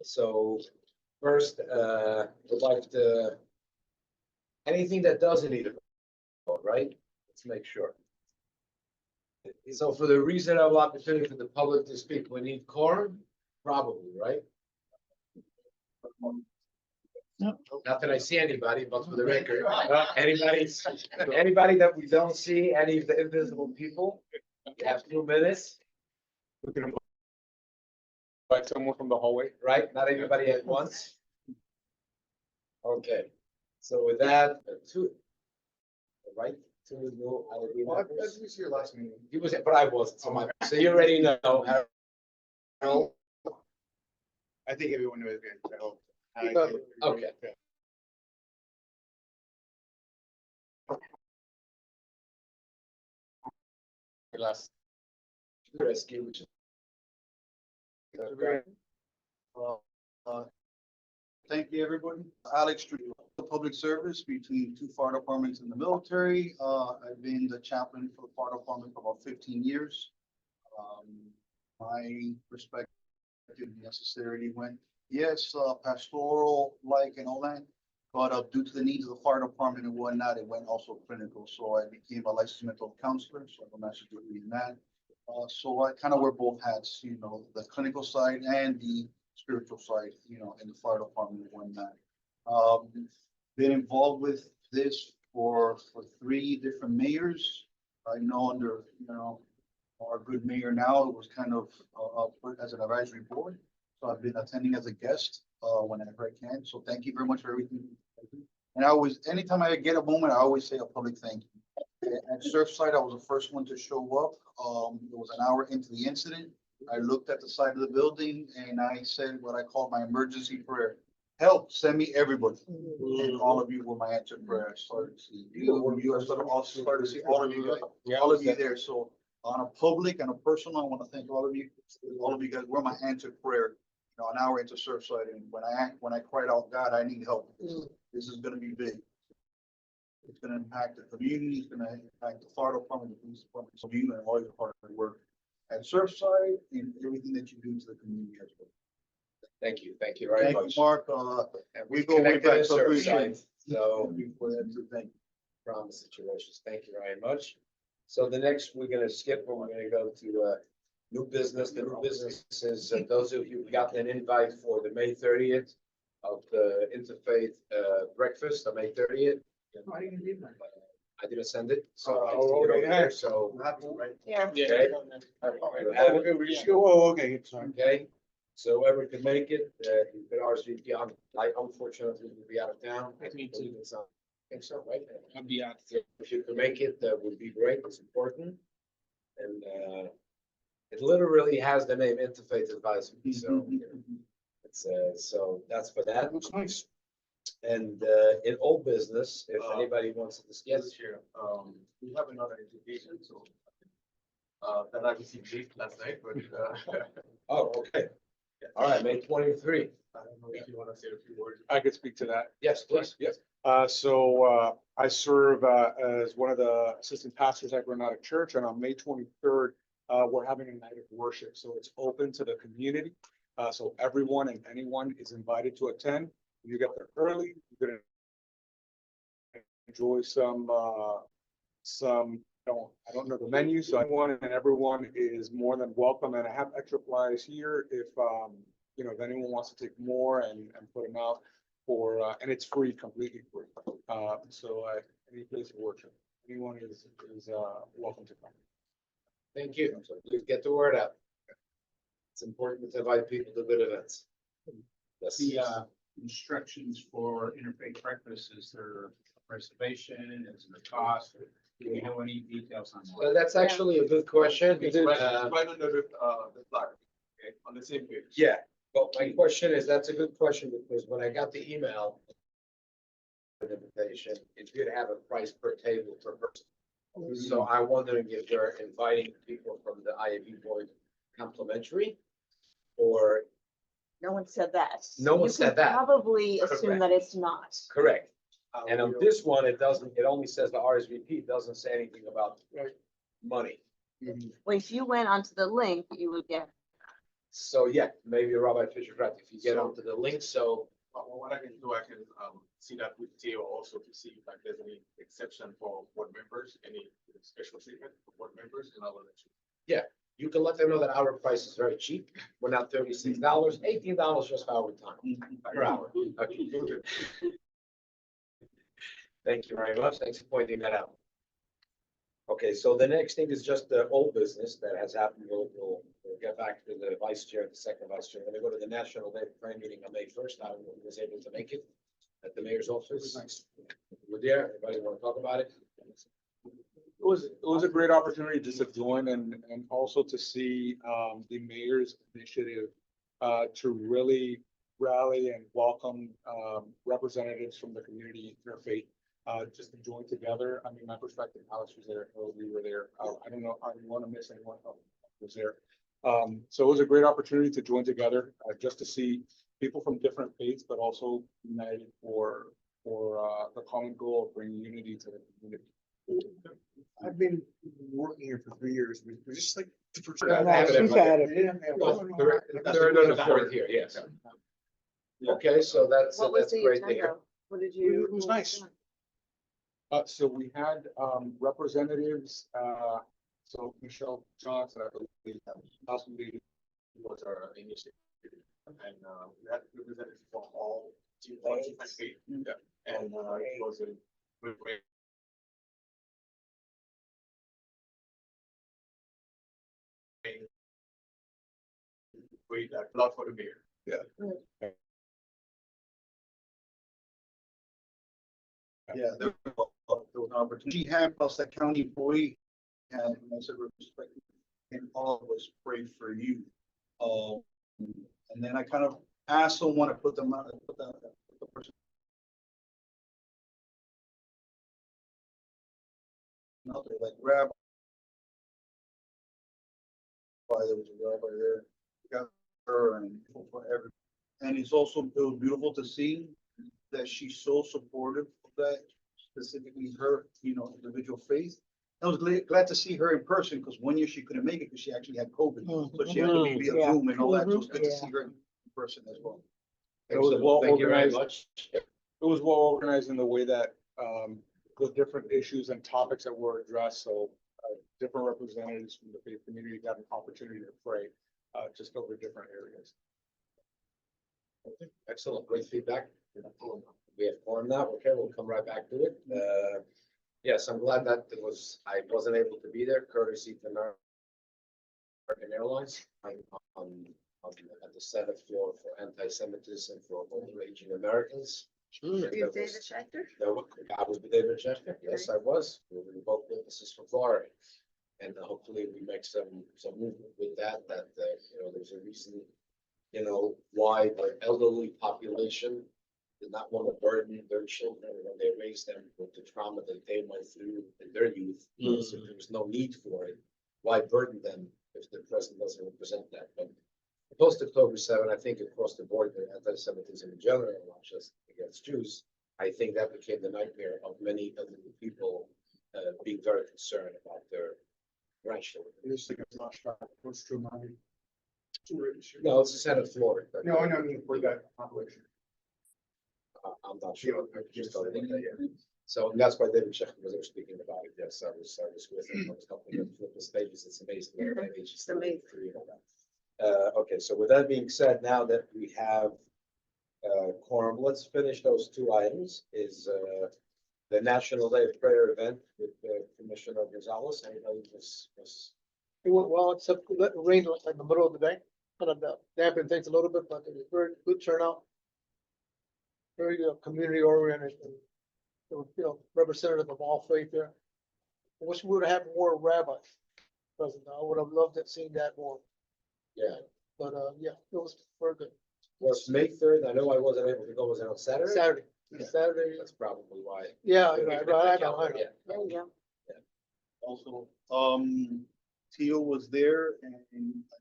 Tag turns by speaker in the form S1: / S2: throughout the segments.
S1: So first, would like to, anything that doesn't need a vote, right? Let's make sure. So for the reasonable opportunity for the public to speak, we need quorum, probably, right? Not that I see anybody, but for the record, anybody that we don't see, any of the invisible people, you have 2 minutes,
S2: We can invite someone from the hallway.
S1: right? Not everybody at once. Okay, so with that, two, right? Two is no, I would be
S2: Well,
S1: members.
S2: as we see your last meeting.
S1: He was, but I wasn't, so you already know, Harold.
S2: I think everyone knows it. So,
S1: Okay.
S2: Last.
S1: Rescue, which is.
S3: Thank you, everybody. Alex Street, public service between two fire departments in the military. I've been the chaplain for the fire department for about 15 years. My perspective necessarily went, yes, pastoral like and all that, but due to the needs of the fire department and whatnot, it went also clinical. So I became a licensed mental counselor, so I have a master's degree in that. So I kind of wear both hats, you know, the clinical side and the spiritual side, you know, in the fire department and whatnot. Been involved with this for 3 different mayors. I know under, you know, our good mayor now was kind of put as an advisory board. So I've been attending as a guest whenever I can. So thank you very much for everything. And I always, anytime I get a moment, I always say a public thank you. At Surfside, I was the first one to show up. It was an hour into the incident. I looked at the side of the building and I said what I call my emergency prayer. Help, send me everybody. And all of you were my answered prayer. I started to see you, I started to see all of you guys, all of you there. So on a public and a personal, I want to thank all of you. All of you guys were my answered prayer. You know, an hour into Surfside, and when I cried out, God, I need help. This is going to be big. It's going to impact the community. It's going to impact the fire department, the police department, so you and all your hard work at Surfside and everything that you do to the community as well.
S1: Thank you very
S3: Thank you,
S1: much.
S3: Mark.
S1: And
S3: we go way
S1: connected
S3: back,
S1: in
S3: so appreciate
S1: Surfside, so
S3: for that too. Thank you.
S1: from the situations, thank you very much. So the next, we're gonna skip, and we're gonna go to new business. The new business is those of you who got an invite for the May 30th of the Interfaith breakfast on May 30th. I didn't send it, so I have to get over there, so.
S4: Yeah.
S1: Okay.
S2: Okay, sorry.
S1: Okay, so whoever can make it, you can RSVP on, I unfortunately will be out of town. I
S5: Me too.
S1: believe it's on- I think so, right?
S5: I'll be out.
S1: If you can make it, that would be great, it's important. And, it literally has the name Interfaith Advisory, so it's, so that's for that.
S2: Looks nice.
S1: And, in old business, if anybody wants to discuss.
S6: Chair, we have another education, so that I received late last night, but
S1: Oh, okay, all right, May 23.
S6: I don't know if you want to say a few words.
S2: I could speak to that.
S1: Yes, please.
S2: Yes. I serve as one of the assistant pastors at Granada Church, and on May 23rd, we're having a night of worship. So it's open to the community. So everyone and anyone is invited to attend. You get there early, you're gonna enjoy some, I don't know the menu, so anyone and everyone is more than welcome. And I have extra flyers here if, you know, if anyone wants to take more and put them out for, and it's free, completely free. So any place of worship, anyone is welcome to come.
S1: Thank you. So please get the word out. It's important to invite people to good events. Yes.
S5: The instructions for interfaith breakfast, is there a reservation, is there a cost? Do we know any details on
S1: Well,
S5: that?
S1: that's actually a good question.
S6: It's right under the flag, okay, on the same page.
S1: Yeah, but my question is, that's a good question, because when I got the email invitation, it did have a price per table per person. So I'm wondering if you're inviting people from the IAB board complimentary, or
S4: No one said that.
S1: No one
S4: You
S1: said
S4: can
S1: that.
S4: Probably assume that it's not.
S1: correct. And on this one, it doesn't, it only says the RSVP, it doesn't say anything about money.
S4: Well, if you went onto the link, you would get.
S1: So yeah, maybe Rabbi Fisher, right, if you get onto the link, so
S6: What I can do, I can see that with Theo also to see if like there's any exception for board members, any special treatment for board members, and I will let you.
S1: you can let them know that our price is very cheap. We're not $36, $18 just for our time per hour. Okay. Thank you very much. Thanks for pointing that out. Okay, so the next thing is just the old business that has happened. We'll get back to the vice chair, the second vice chair. We're gonna go to the National Day Prayer meeting on May 1st. I was able to make it at the mayor's office. We're there. Everybody want to talk about it?
S2: It was a great opportunity just to join and also to see the mayor's initiative to really rally and welcome representatives from the community interfaith just to join together. I mean, my perspective, Alex was there, we were there. I don't know, I don't want to miss anyone who was there. So it was a great opportunity to join together just to see people from different faiths, but also united for the common goal of bringing unity to the community.
S7: I've been working here for 3 years. We're just like.
S1: She's had The third or the fourth here, yes. Okay, so that's
S4: What was
S1: that's
S4: the
S1: great to hear.
S4: agenda? What did you?
S7: It was nice.
S2: So we had representatives, so Michelle Johnson, I believe, possibly
S6: Was our initiative. And we had representatives from all different faiths.
S2: Yeah.
S6: And it was a great. Great, a lot for the mayor.
S3: Yeah, there was an opportunity. She had plus that county employee, and I said, respect, and all of us pray for you. And then I kind of asked someone to put them out, put the person out there, like rabbi. There was a rabbi there, got her and for every, and it was beautiful to see that she's so supportive of that, specifically her, individual faith. I was glad to see her in person because 1 year she couldn't make it because she actually had COVID. So she had to be via Zoom and all that. So it's good to see her in person as well.
S2: It was well
S1: Thank you very
S2: organized.
S1: much.
S2: It was well organized in the way that the different issues and topics that were addressed. So different representatives from the faith community got an opportunity to pray just over different areas.
S1: Excellent, great feedback. We have formed that. Okay, we'll come right back to it. Yes, I'm glad that I wasn't able to be there, courtesy to American Airlines. I'm at the Senate floor for anti-Semitism for older aging Americans.
S4: You David Schechter?
S1: I was with David Schechter. Yes, I was. We were both witnesses from Florida. And hopefully we make some movement with that, there's a reason, why the elderly population did not want to burden their children when they raised them with the trauma that they went through in their youth. So there was no need for it. Why burden them if the president doesn't represent that? But post October 7, I think across the board, the anti-Semitism in general, not just against Jews, I think that became the nightmare of many elderly people being very concerned about their grandchildren.
S7: It's like a flashback, goes through my.
S1: No, it's the Senate floor.
S7: No, I mean, for that population.
S1: I'm not sure. I just don't think that yet. So that's why David Schechter was there speaking about it. Yes, I was with him. I was helping him flip his pages. It's amazing.
S4: It's amazing.
S1: Okay, so with that being said, now that we have quorum, let's finish those two items. Is the National Day of Prayer event with Commissioner Gonzalez. Anybody was
S8: It went well, except it rained like in the middle of the day, kind of dampened things a little bit, but it was very good turnout. Very community oriented and there were, representative of all faith there. I wish we would have had more rabbis present. I would have loved to have seen that more.
S1: Yeah.
S8: But yeah, it was very good.
S1: Was May 3rd. I know I wasn't able to go. Was it on Saturday?
S8: Saturday,
S1: Yeah.
S8: Saturday.
S1: That's probably why.
S8: Yeah, I know.
S1: Yeah.
S4: There you go.
S3: Also, Theo was there and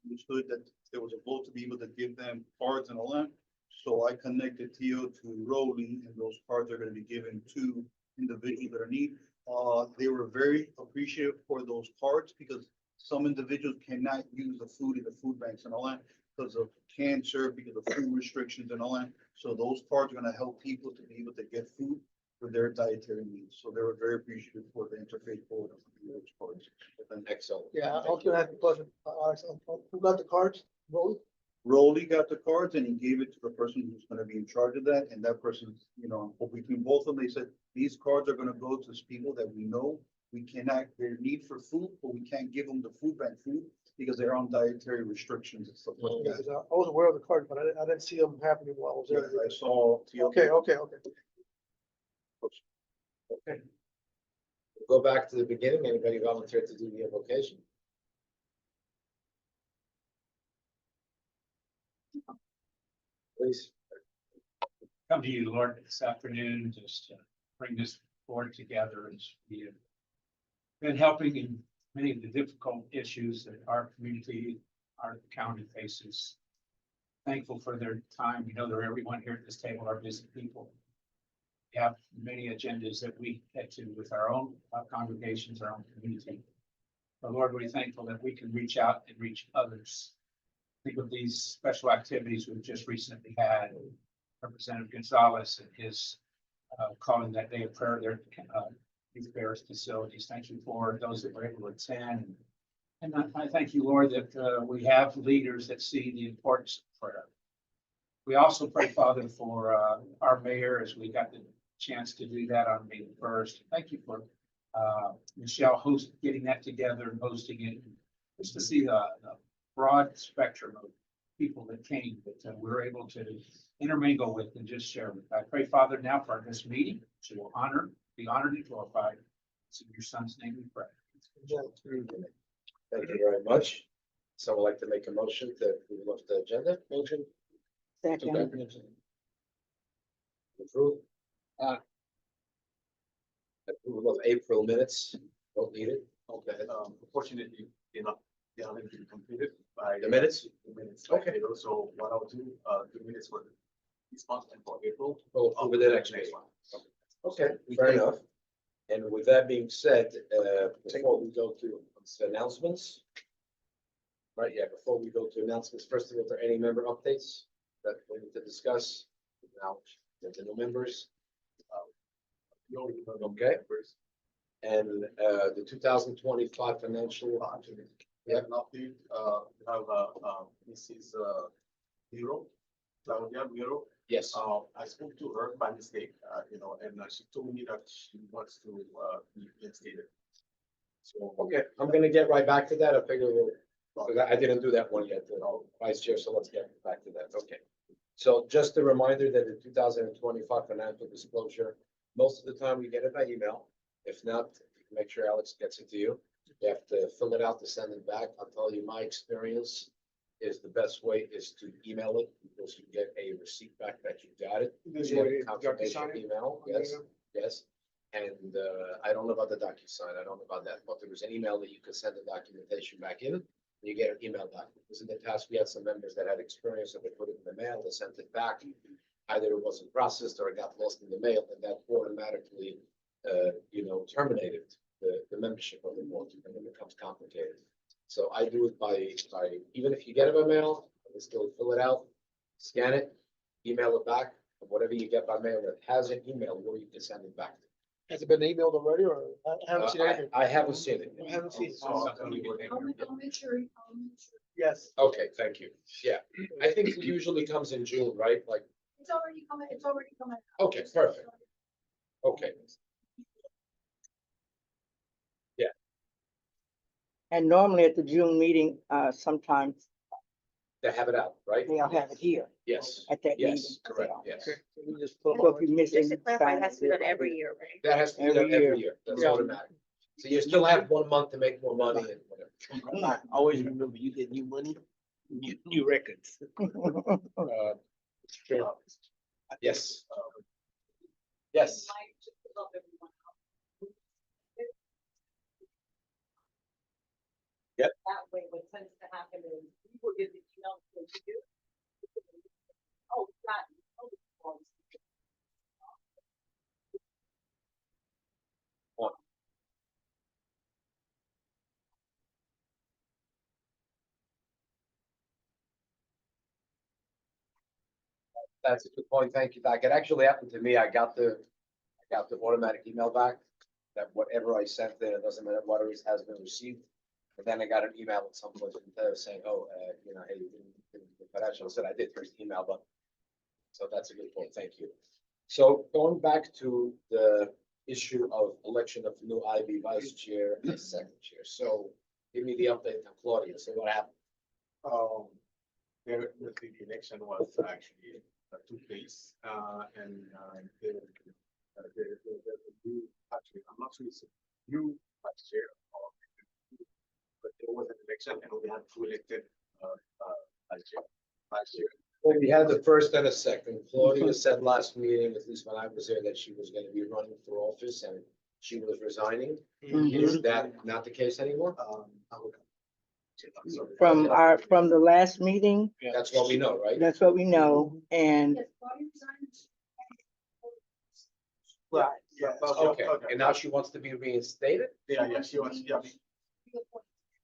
S3: understood that there was a vote to be able to give them cards and all that. So I connected Theo to Rowling, and those cards are going to be given to individuals that are in need. They were very appreciative for those cards because some individuals cannot use the food in the food banks and all that. because of cancer, because of food restrictions and all that. So those cards are gonna help people to be able to get food for their dietary needs. So they were very appreciative for the Interfaith Board of those cards.
S1: Excellent.
S8: Yeah, I was gonna have a question, Alex, who got the cards? Roll?
S3: Rolly got the cards and he gave it to the person who's gonna be in charge of that, and that person, you know, between both of them, they said, these cards are gonna go to people that we know we cannot, their need for food, but we can't give them the food bank food because they're on dietary restrictions and stuff like
S8: Yeah,
S3: that.
S8: 'cause I was aware of the cards, but I didn't see them happening while I was
S3: Yeah,
S8: there.
S3: I saw.
S8: Okay.
S1: Okay. We'll go back to the beginning. Anybody volunteer to do the invocation? Please.
S5: Come to you, Lord, this afternoon, just to bring this board together as we have been helping in many of the difficult issues that our community, our county faces. Thankful for their time. We know that everyone here at this table are busy people. We have many agendas that we head to with our own congregations, our own community. But Lord, we're thankful that we can reach out and reach others. Think of these special activities we've just recently had. Representative Gonzalez and his calling that day of prayer, their youth affairs facilities. Thank you for those that were able to attend. And I thank you, Lord, that we have leaders that see the importance of prayer. We also pray, Father, for our mayor as we got the chance to do that on May 1st. Thank you for Michelle getting that together and hosting it. Just to see the broad spectrum of people that came that we were able to intermingle with and just share with. I pray, Father, now for this meeting, so we'll be honored and glorified. It's in your son's name we pray.
S1: Thank you very much. Someone like to make a motion to approve the agenda? Motion.
S4: Second.
S1: Approve. Approval of April minutes. Don't need it. Okay.
S6: Unfortunately, they haven't been completed by.
S1: The minutes?
S6: The minutes.
S1: Okay.
S6: So what I'll do, the minutes for this month and for April.
S1: We'll approve it the next meeting.
S6: one.
S1: Okay, fair enough. And with that being said, before we go to announcements. Right, yeah, before we go to announcements, first of all, are there any member updates that we need to discuss? Now, the new members,
S6: We already know the
S1: Okay.
S6: members.
S1: and the 2025 financial.
S6: We have an update, we have, Mrs. Hero, Claudia Hero.
S1: Yes,
S6: I spoke to her by mistake, and she told me that she wants to, be instated. So.
S1: okay, I'm gonna get right back to that. I figure because I didn't do that one yet, Vice Chair, so let's get back to that. Okay. So just a reminder that the 2025 financial disclosure, most of the time we get it by email. If not, make sure Alex gets it to you. You have to fill it out to send it back. I'll tell you, my experience is the best way is to email it because you get a receipt back that you got it.
S7: There's
S1: You get
S7: a
S1: a
S7: way to
S1: confirmation
S7: DocuSign it?
S1: email, yes, yes. And I don't know about the DocuSign, I don't know about that, but there was an email that you could send the documentation back in. And you get an email back. Because in the past, we had some members that had experience that they put it in the mail, they sent it back. Either it wasn't processed or it got lost in the mail, and that automatically, terminated the membership of the board, and it becomes complicated. So I do it by, even if you get it by mail, I still fill it out, scan it, email it back, and whatever you get by mail that has an email, where you can send it back.
S8: Has it been emailed already or I haven't seen anything?
S1: I haven't seen it.
S8: I haven't seen it.
S6: So,
S5: I'll make
S4: sure.
S8: Yes.
S1: Okay, thank you. Yeah, I think it usually comes in June, right? Like,
S4: It's already coming.
S1: okay, perfect. Okay,
S9: And normally at the June meeting, sometimes
S1: they have it out, right?
S9: they'll have it here
S1: Yes,
S9: at that meeting.
S1: yes, correct, yes.
S8: Okay, so we just pull
S9: So
S8: up.
S9: if you're missing.
S4: Just to clarify, it has to be done every year, right?
S1: That has to be done
S9: Every
S1: every year. That's
S8: Yeah.
S1: automatic. So you still have 1 month to make more money and whatever.
S7: Always remember, you get new money, new records.
S1: Sure. Yes. Yes. Yep.
S10: That way, what tends to happen is people get the email to you. Oh, God.
S1: That's a good point. Thank you, Doc. It actually happened to me. I got the automatic email back that whatever I sent there, it doesn't matter what it is, has been received. But then I got an email at some point from there saying, oh, hey, you didn't get the financial. I said I did first email, but so that's a good point. Thank you. So going back to the issue of election of new IB vice chair and second chair. So give me the update on Claudia. So what happened?
S6: The election was actually took place, and actually, I'm not sure it's a new vice chair, but there was an election and we had two elected vice chair.
S1: Well, we had the first and a second. Claudia said last meeting, at least when I was there, that she was gonna be running for office and she was resigning. Is that not the case anymore?
S6: I would-
S9: From the last meeting,
S1: That's what we know, right?
S9: that's what we know, and
S4: Yes, Claudia resigned.
S9: right,
S6: Yeah,
S1: Okay, and now she wants to be reinstated?
S6: yeah, she was, yeah.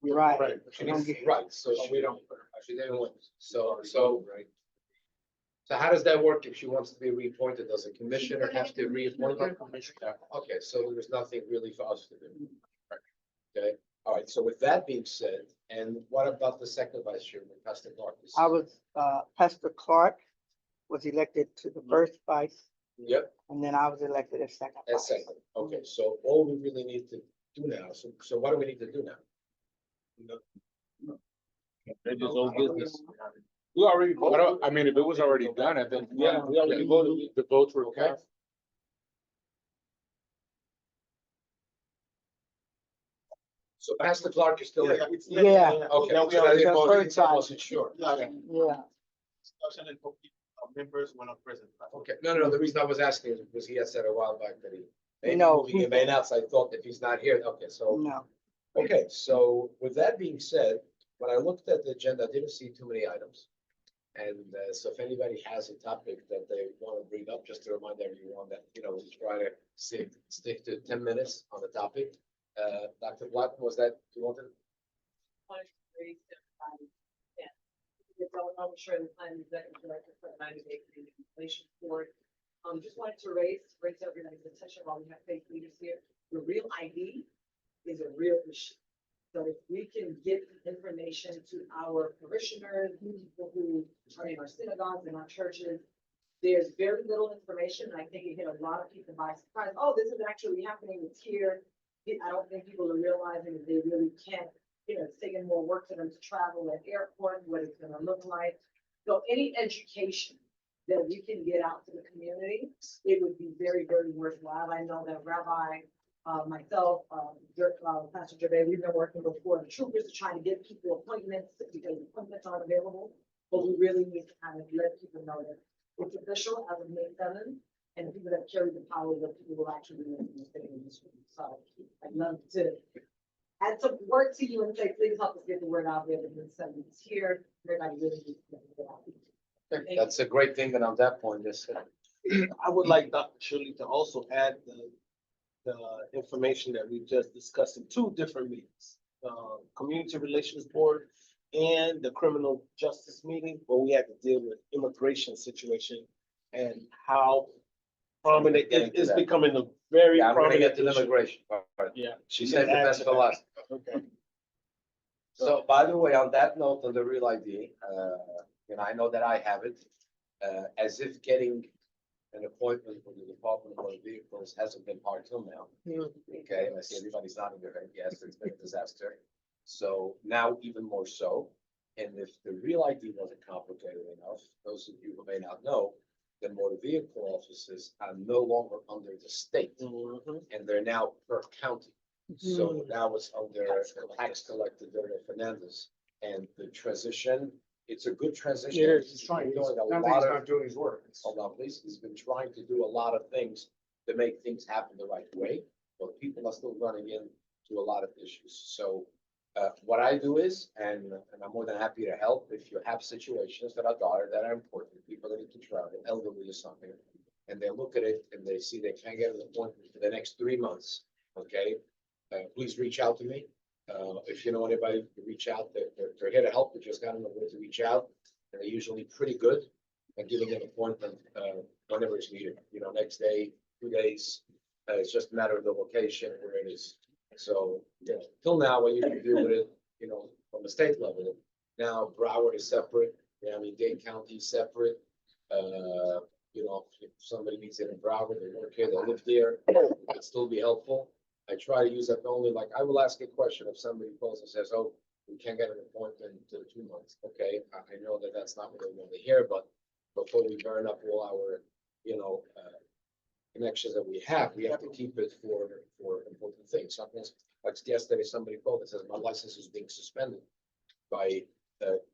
S9: right.
S1: She needs- Right, so we don't, she didn't want, so how does that work if she wants to be reappointed? Does the commissioner have to reappoint her? Okay, so there's nothing really for us to do. Okay, all right, so with that being said, and what about the second vice chairman, Pastor Clark?
S9: I was, Pastor Clark was elected to the first vice,
S1: Yep,
S9: and then I was elected as second
S1: that's
S9: vice.
S1: second. Okay, so all we really need to do now, so what do we need to do now?
S2: It is old business. We already voted. I mean, if it was already done, I think, yeah, we already voted. The votes were
S1: Okay.
S2: cast.
S1: So Pastor Clark is still there?
S9: Yeah.
S1: Okay,
S6: Yeah, we
S1: so I
S6: already
S1: didn't
S9: voted.
S1: vote,
S9: First
S1: I
S9: time.
S1: wasn't sure.
S6: Yeah.
S9: Yeah,
S6: Discussion and members were not present.
S1: Okay, no, the reason I was asking is because he had said a while back that he may be
S9: No.
S1: moving, he may not, so I thought if he's not here, okay, so.
S9: no,
S1: Okay, so with that being said, when I looked at the agenda, I didn't see too many items. And so if anybody has a topic that they want to bring up, just to remind everyone that, we try to stick to 10 minutes on the topic. Dr. Black, was that, you wanted?
S10: I'm sure the plan executive director for the Miami-Dade Community Relations Board. Just wanted to raise everybody's attention while we have faith leaders here. The real ID is a real issue. So if we can get information to our parishioners, people who are in our synagogues and our churches, there's very little information. And I think it hit a lot of people by surprise. Oh, this is actually happening. It's here. I don't think people are realizing that they really can't, it's taking more work for them to travel at airport, what it's gonna look like. So any education that we can get out to the community, it would be very, very worthwhile. I know that Rabbi, myself, Pastor Gervais, we've been working before the troopers to try to get people appointments because appointments aren't available. But we really need to kind of let people know that it's official as of May 7th, and the people that carry the power, the people will actually be making the state in this room. So I'd love to add some work to you and say, please help us get the word out there that May 7th is here. Everybody really needs to get it out.
S1: That's a great thing, and on that point, this.
S7: I would like Dr. Shirley to also add the information that we just discussed in two different meetings. Community Relations Board and the Criminal Justice meeting where we had to deal with immigration situation and how prominent it's becoming a very
S1: Yeah, I'm gonna
S7: prominent
S1: get to the
S7: issue.
S1: immigration part.
S7: Yeah.
S1: She said the best for last.
S7: Okay.
S1: So by the way, on that note, on the real ID, I know that I have it, as if getting an appointment for the Department of Motor Vehicles hasn't been hard till now. Okay, and I see everybody's nodding their head, yes, it's been a disaster. So now even more so, and if the real ID wasn't complicated enough, those of you who may not know, the motor vehicle offices are no longer under the state, and they're now per county. So now it's under the tax collector, Dario Fernandez, and the transition, it's a good transition.
S8: Yes.
S1: He's doing a
S2: Not that
S1: lot
S2: he's
S1: of,
S2: not doing his work.
S1: hold on, please, he's been trying to do a lot of things to make things happen the right way, but people are still running into a lot of issues. So what I do is, and I'm more than happy to help, if you have situations that are dire, that are important, people that need to travel, elderly or something, and they look at it and they see they can't get an appointment for the next 3 months, okay? Please reach out to me. If you know anybody, reach out. They're here to help. We just gotta know where to reach out. And they're usually pretty good. and giving an appointment, whenever it's needed, next day, 2 days. It's just a matter of the location where it is. So, till now, when you can do it, from the state level, now Broward is separate, Miami-Dade County is separate. If somebody needs it in Broward, they work here, they live there, it'd still be helpful. I try to use that only, like, I will ask a question if somebody calls and says, oh, we can't get an appointment until 2 months. Okay, I know that that's not what they want to hear, but before we burn up all our, connections that we have to keep it for important things. Sometimes, like yesterday, somebody called and says, my license is being suspended by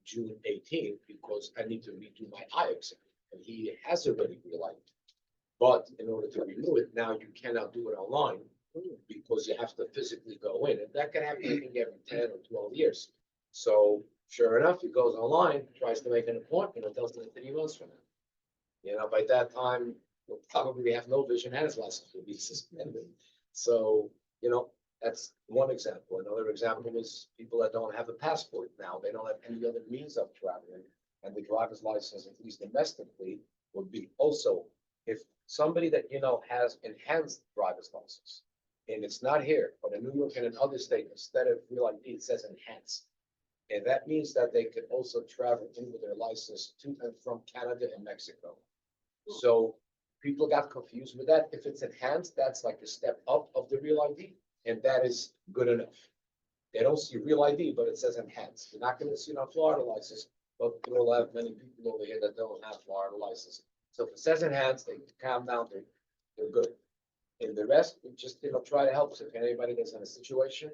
S1: June 18th because I need to redo my eye exam. And he has already realized. But in order to renew it, now you cannot do it online because you have to physically go in. And that can happen, I think, every 10 or 12 years. So sure enough, he goes online, tries to make an appointment, and tells him 3 months from now. By that time, we'll probably have no vision and his license will be suspended. So, that's one example. Another example is people that don't have a passport now. They don't have any other means of traveling. And the driver's license, at least domestically, would be also, if somebody that, has enhanced driver's license, and it's not here, but in New York and in other states, instead of real ID, it says enhanced. And that means that they could also travel in with their license to and from Canada and Mexico. So people got confused with that. If it's enhanced, that's like a step up of the real ID, and that is good enough. They don't see real ID, but it says enhanced. You're not going to see it on Florida license, but we'll have many people over here that don't have Florida license. So if it says enhanced, they calm down, they're good. And the rest, we just, try to help. So if anybody is in a situation,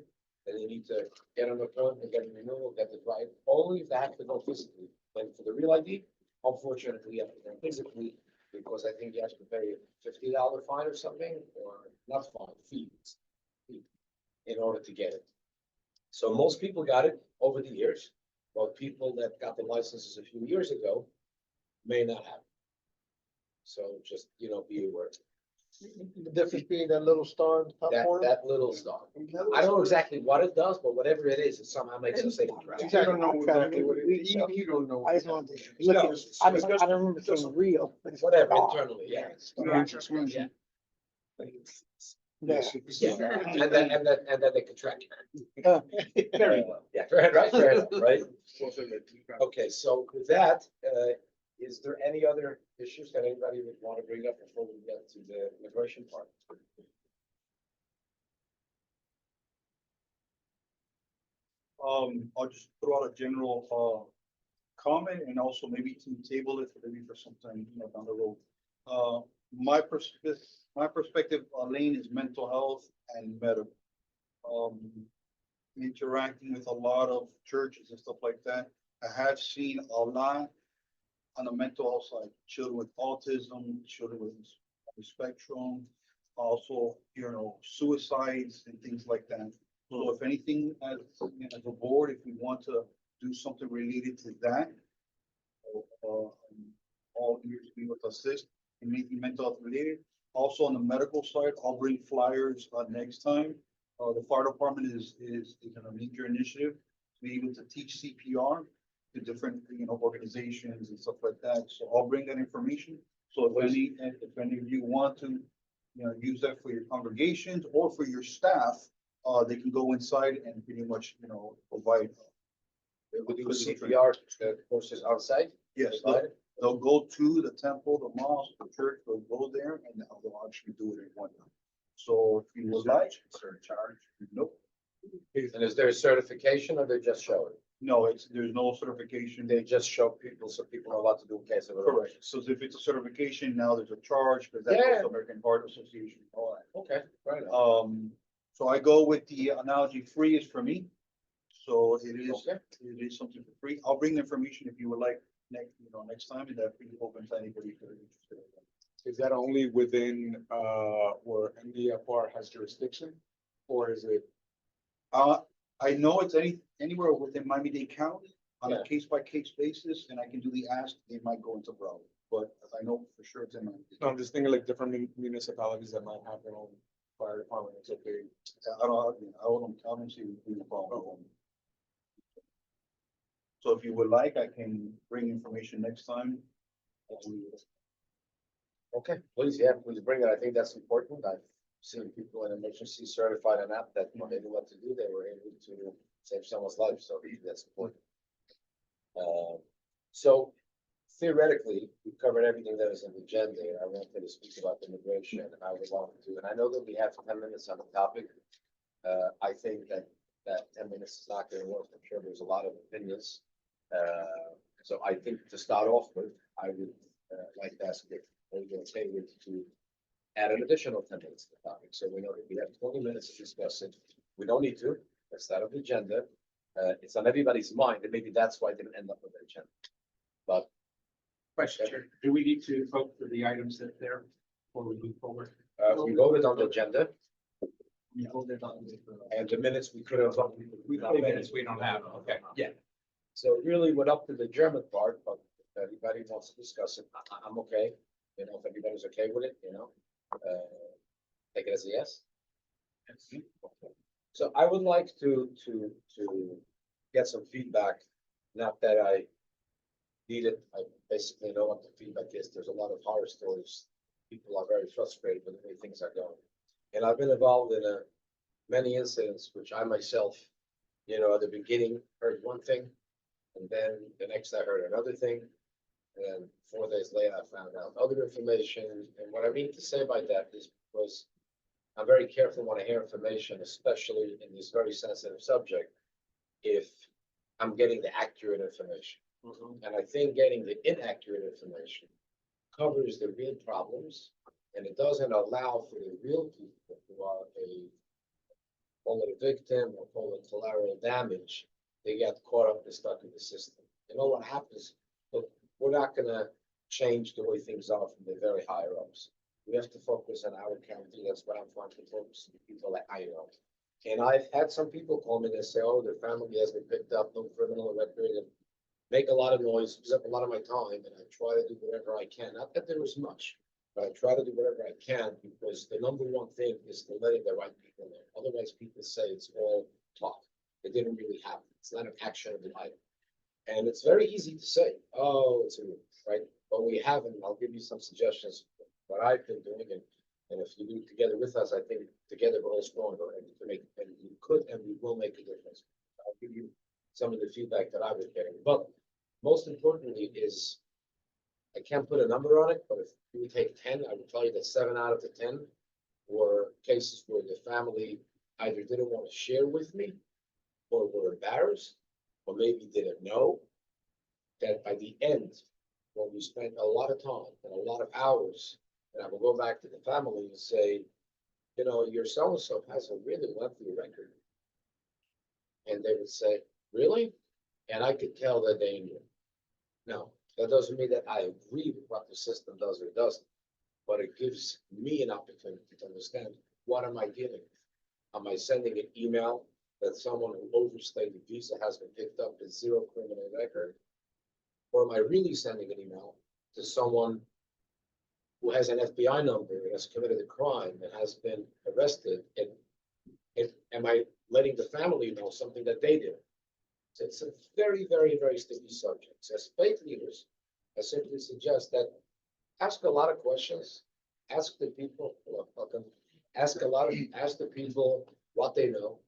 S1: then you need to get on the phone and get a renewal, get the drive, only if they have to go physically. And for the real ID, unfortunately, you have to go physically, because I think you have to pay a $50 fine or something, or not fine, fees, in order to get it. So most people got it over the years, but people that got the licenses a few years ago may not have. So just, be aware.
S8: The difference being that little star in the top
S1: That,
S8: corner.
S1: that little star. I don't know exactly what it does, but whatever it is, it somehow makes us safe to travel.
S2: I don't know exactly what it
S9: We-
S2: is. You don't know.
S9: I just wanted to look
S1: No,
S9: at, I don't remember seeing real. but it's
S1: Whatever,
S9: star.
S1: internally, yeah.
S2: Yeah.
S1: Yeah.
S9: Yeah.
S1: Yeah, and then they can track it.
S9: Uh,
S1: Very well. Yeah, right? Okay, so with that, is there any other issues that anybody would want to bring up before we get to the immigration part?
S3: I'll just throw out a general, comment and also maybe to table it maybe for some time, down the road. My perspective, Lane, is mental health and medical. Interacting with a lot of churches and stuff like that, I have seen a lot on the mental health side, children with autism, children with the spectrum, also, suicides and things like that. So if anything, as a board, if we want to do something related to that, all ears to be with assist in making mental health related. Also on the medical side, I'll bring flyers next time. The fire department is a major initiative to be able to teach CPR to different, organizations and stuff like that. So I'll bring that information. So if any of you want to, use that for your congregations or for your staff, they can go inside and pretty much, provide.
S1: We do CPR courses outside?
S3: Yes, they'll go to the temple, the mosque, the church, they'll go there and they'll actually do it in one night. So if you would like, surcharge, nope.
S1: And is there a certification or they just show it?
S3: No, there's no certification.
S1: They just show people so people know what to do in case of it.
S3: Correct. So if it's a certification, now there's a charge because that's
S1: Yeah.
S3: the American Heart Association.
S1: All right, okay, right.
S3: So I go with the analogy, free is for me. So it
S1: Okay.
S3: is something for free. I'll bring the information if you would like next time, and that pretty open to anybody who is interested.
S2: Is that only within, where NDFR has jurisdiction? Or is it?
S3: I know it's anywhere within Miami-Dade County on
S1: Yeah.
S3: a case-by-case basis, and I can do the ask, they might go into Broward, but I know for sure it's in Miami-Dade.
S2: No, I'm just thinking like different municipalities that might have their own fire department. It's okay.
S3: I don't see the problem. So if you would like, I can bring information next time.
S1: Okay, please, yeah, please bring it. I think that's important. I've seen people in emergency certified an app that when they knew what to do, they were able to save someone's life, so that's important. So theoretically, we've covered everything that is on the agenda. I wanted to speak about immigration and how we want to, and I know that we have 10 minutes on the topic. I think that 10 minutes is not gonna work. I'm sure there's a lot of opinions. So I think to start off with, I would like to ask if you're okay with to add an additional 10 minutes to the topic. So we know that we have 20 minutes to discuss it. We don't need to. That's not on the agenda. It's on everybody's mind, and maybe that's why it didn't end up on the agenda. But
S5: Question, Chair. Do we need to vote for the items that there before we move forward?
S1: we voted on the agenda,
S5: We hold it on.
S1: and the minutes we could have.
S5: We minutes we don't have, okay.
S1: Yeah. So really went up to the German part, but if everybody wants to discuss it, I'm okay. You know, if everybody's okay with it, you know, take it as a yes. Okay. So I would like to get some feedback, not that I need it. I basically know what the feedback is. There's a lot of horror stories. People are very frustrated with the way things are going. And I've been involved in many incidents, which I myself, you know, at the beginning heard one thing, and then the next I heard another thing. And then 4 days later, I found out other information. And what I mean to say by that is because I'm very careful when I hear information, especially in this very sensitive subject, if I'm getting the accurate information. And I think getting the inaccurate information covers the real problems, and it doesn't allow for the real people who are call it a victim or call it collateral damage. They get caught up and stuck in the system. You know what happens? Look, we're not gonna change the way things are from the very higher ups. We have to focus on our county. That's what I'm trying to focus on, the people that I know. And I've had some people call me and say, oh, their family has been picked up, no criminal record, and make a lot of noise, use up a lot of my time, and I try to do whatever I can. Not that there is much, but I try to do whatever I can, because the number one thing is to letting the right people know. Otherwise, people say it's all talk. It didn't really happen. It's not an actionable item. And it's very easy to say, oh, it's a rule, right? But we haven't. I'll give you some suggestions what I've been doing, and if you do it together with us, I think together we're all stronger, and to make, and we could and we will make a difference. I'll give you some of the feedback that I was getting. But most importantly is, I can't put a number on it, but if you take 10, I would tell you that 7 out of the 10 were cases where the family either didn't want to share with me, or were embarrassed, or maybe didn't know that by the end, when we spent a lot of time and a lot of hours, and I will go back to the family and say, you know, your so-and-so has a really lengthy record. And they would say, really? And I could tell that they knew. Now, that doesn't mean that I agree with what the system does or doesn't, but it gives me an opportunity to understand, what am I giving? Am I sending an email that someone who overstayed the visa has been picked up with 0 criminal record? Or am I really sending an email to someone who has an FBI number and has committed a crime and has been arrested? And am I letting the family know something that they did? So it's a very, very, very sticky subject. So as faith leaders, I simply suggest that ask a lot of questions, ask the people, ask the people what they know,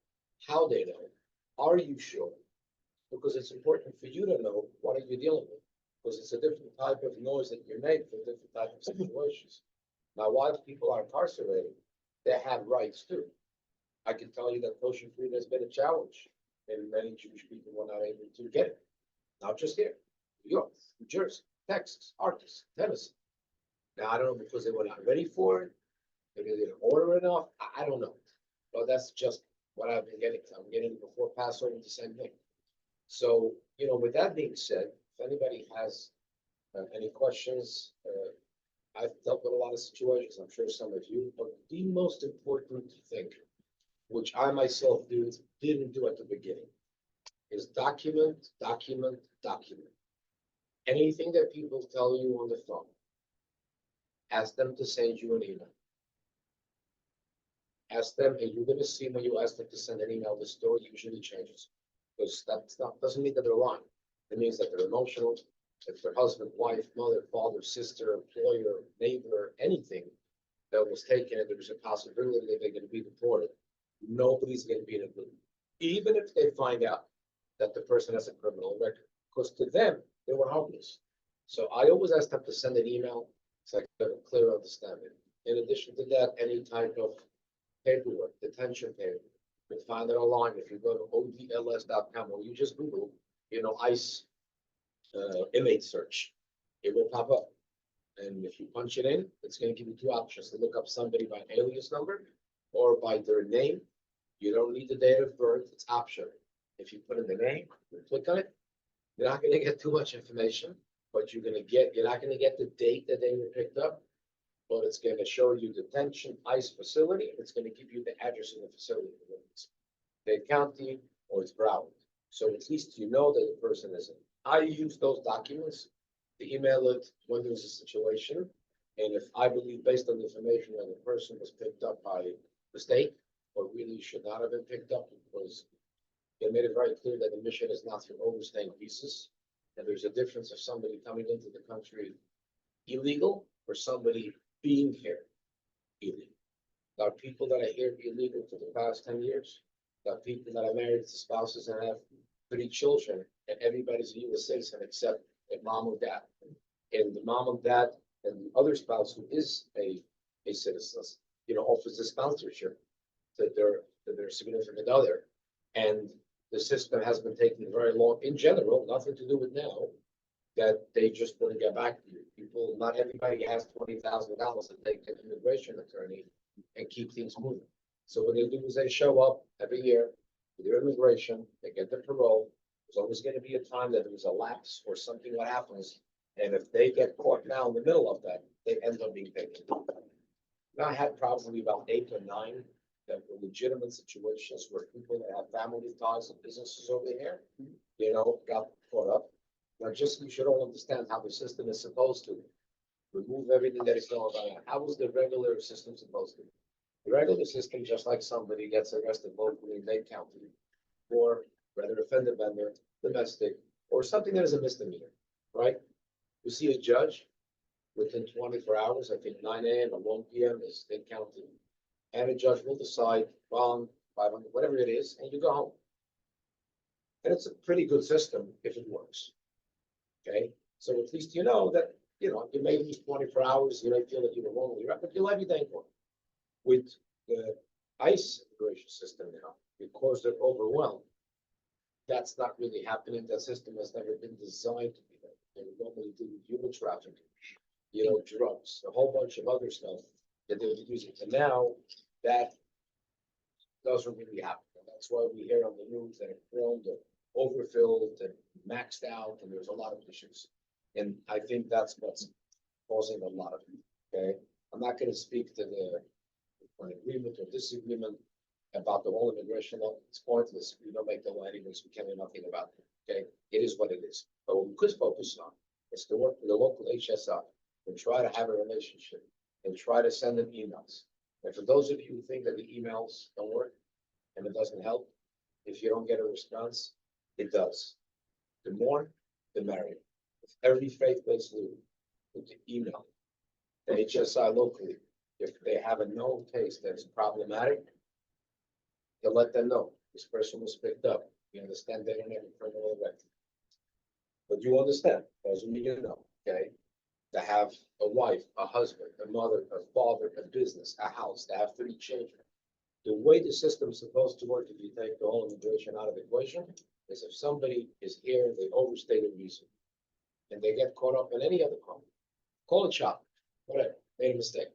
S1: how they know, are you sure? Because it's important for you to know what are you dealing with, because it's a different type of noise that you're made for different type of situations. Now, while people are incarcerated, they have rights too. I can tell you that kosher food has been a challenge, and many Jewish people were not able to get it. Not just here, New York, New Jersey, Texas, Arkansas, Tennessee. Now, I don't know, because they were not ready for it, maybe they didn't order enough, I don't know. But that's just what I've been getting. I'm getting it before Passover, the same thing. So, you know, with that being said, if anybody has any questions, I've dealt with a lot of situations, I'm sure some of you, but the most important thing, which I myself didn't do at the beginning, is document, document, document. Anything that people tell you on the phone, ask them to send you an email. Ask them, and you're going to see when you ask them to send an email, the story usually changes. Because that doesn't mean that they're lying. It means that they're emotional, if their husband, wife, mother, father, sister, employer, neighbor, anything that was taken, and there was a possibility that they're gonna be deported, nobody's gonna be in a group. Even if they find out that the person has a criminal record, because to them, they were harmless. So I always ask them to send an email, so I get a clear understanding. In addition to that, any type of paperwork, detention paperwork, you can find it online. If you go to odls.com, or you just Google, ICE inmate search, it will pop up. And if you punch it in, it's gonna give you two options, to look up somebody by alias number or by their name. You don't need the date of birth, it's optional. If you put in the name, you click on it, you're not gonna get too much information, but you're not gonna get the date that they were picked up, but it's gonna show you detention, ICE facility, and it's gonna give you the address of the facility. The county or it's Broward. So at least you know that the person is in. I use those documents to email it when there's a situation. And if I believe, based on the information, that the person was picked up by mistake or really should not have been picked up, because they made it very clear that the mission is not for overstaying visas. And there's a difference of somebody coming into the country illegal or somebody being here illegal. There are people that are here illegal for the past 10 years. There are people that are married to spouses and have 3 children, and everybody's a U.S. citizen except their mom or dad. And the mom and dad and the other spouse who is a citizen, offers a sponsorship to their significant other. And the system has been taking very long, in general, nothing to do with now, that they just wouldn't get back to you. People, not everybody has $20,000 to take an immigration attorney and keep things moving. So what they do is they show up every year with their immigration, they get their parole. There's always going to be a time that there's a lapse or something that happens. And if they get caught now in the middle of that, they end up being taken. Now, I had probably about 8 or 9 that were legitimate situations where people that have family ties and businesses over here, got caught up. Now, just you should all understand how the system is supposed to remove everything that is going on. How is the regular system supposed to? The regular system, just like somebody gets arrested locally in Dade County for rather offender vendor, domestic, or something that is a misdemeanor, right? You see a judge within 24 hours, I think 9 a.m. or 1 p.m. is Dade County, and a judge will decide bond, 500, whatever it is, and you go home. And it's a pretty good system if it works. Okay, so at least you know that you may lose 24 hours, you may feel that you were wrongly, but you'll have your day for it. With the ICE immigration system now, because they're overwhelmed, that's not really happening. That system has never been designed to be that. They normally do human trafficking, drugs, a whole bunch of other stuff that they were using. And now that doesn't really happen. And that's why we hear on the news that it's grown, they're overfilled and maxed out, and there's a lot of issues. And I think that's what's causing a lot of it. Okay, I'm not going to speak to an agreement or disagreement about the whole immigration law. It's pointless. We don't make the law anyways. We can't do nothing about it. Okay, it is what it is. But what we could focus on is to work with the local HSI and try to have a relationship and try to send them emails. And for those of you who think that the emails don't work and it doesn't help, if you don't get a response, it does. The more, the merrier. If every faith-based leader would email the HSI locally, if they have a known case that's problematic, they'll let them know this person was picked up. You understand they don't have a criminal record. But you understand, as you know, okay, to have a wife, a husband, a mother, a father, a business, a house, to have 3 children. The way the system is supposed to work, if you take the whole immigration out of the equation, is if somebody is here, they overstay the visa, and they get caught up in any other crime, call it child, whatever, made a mistake.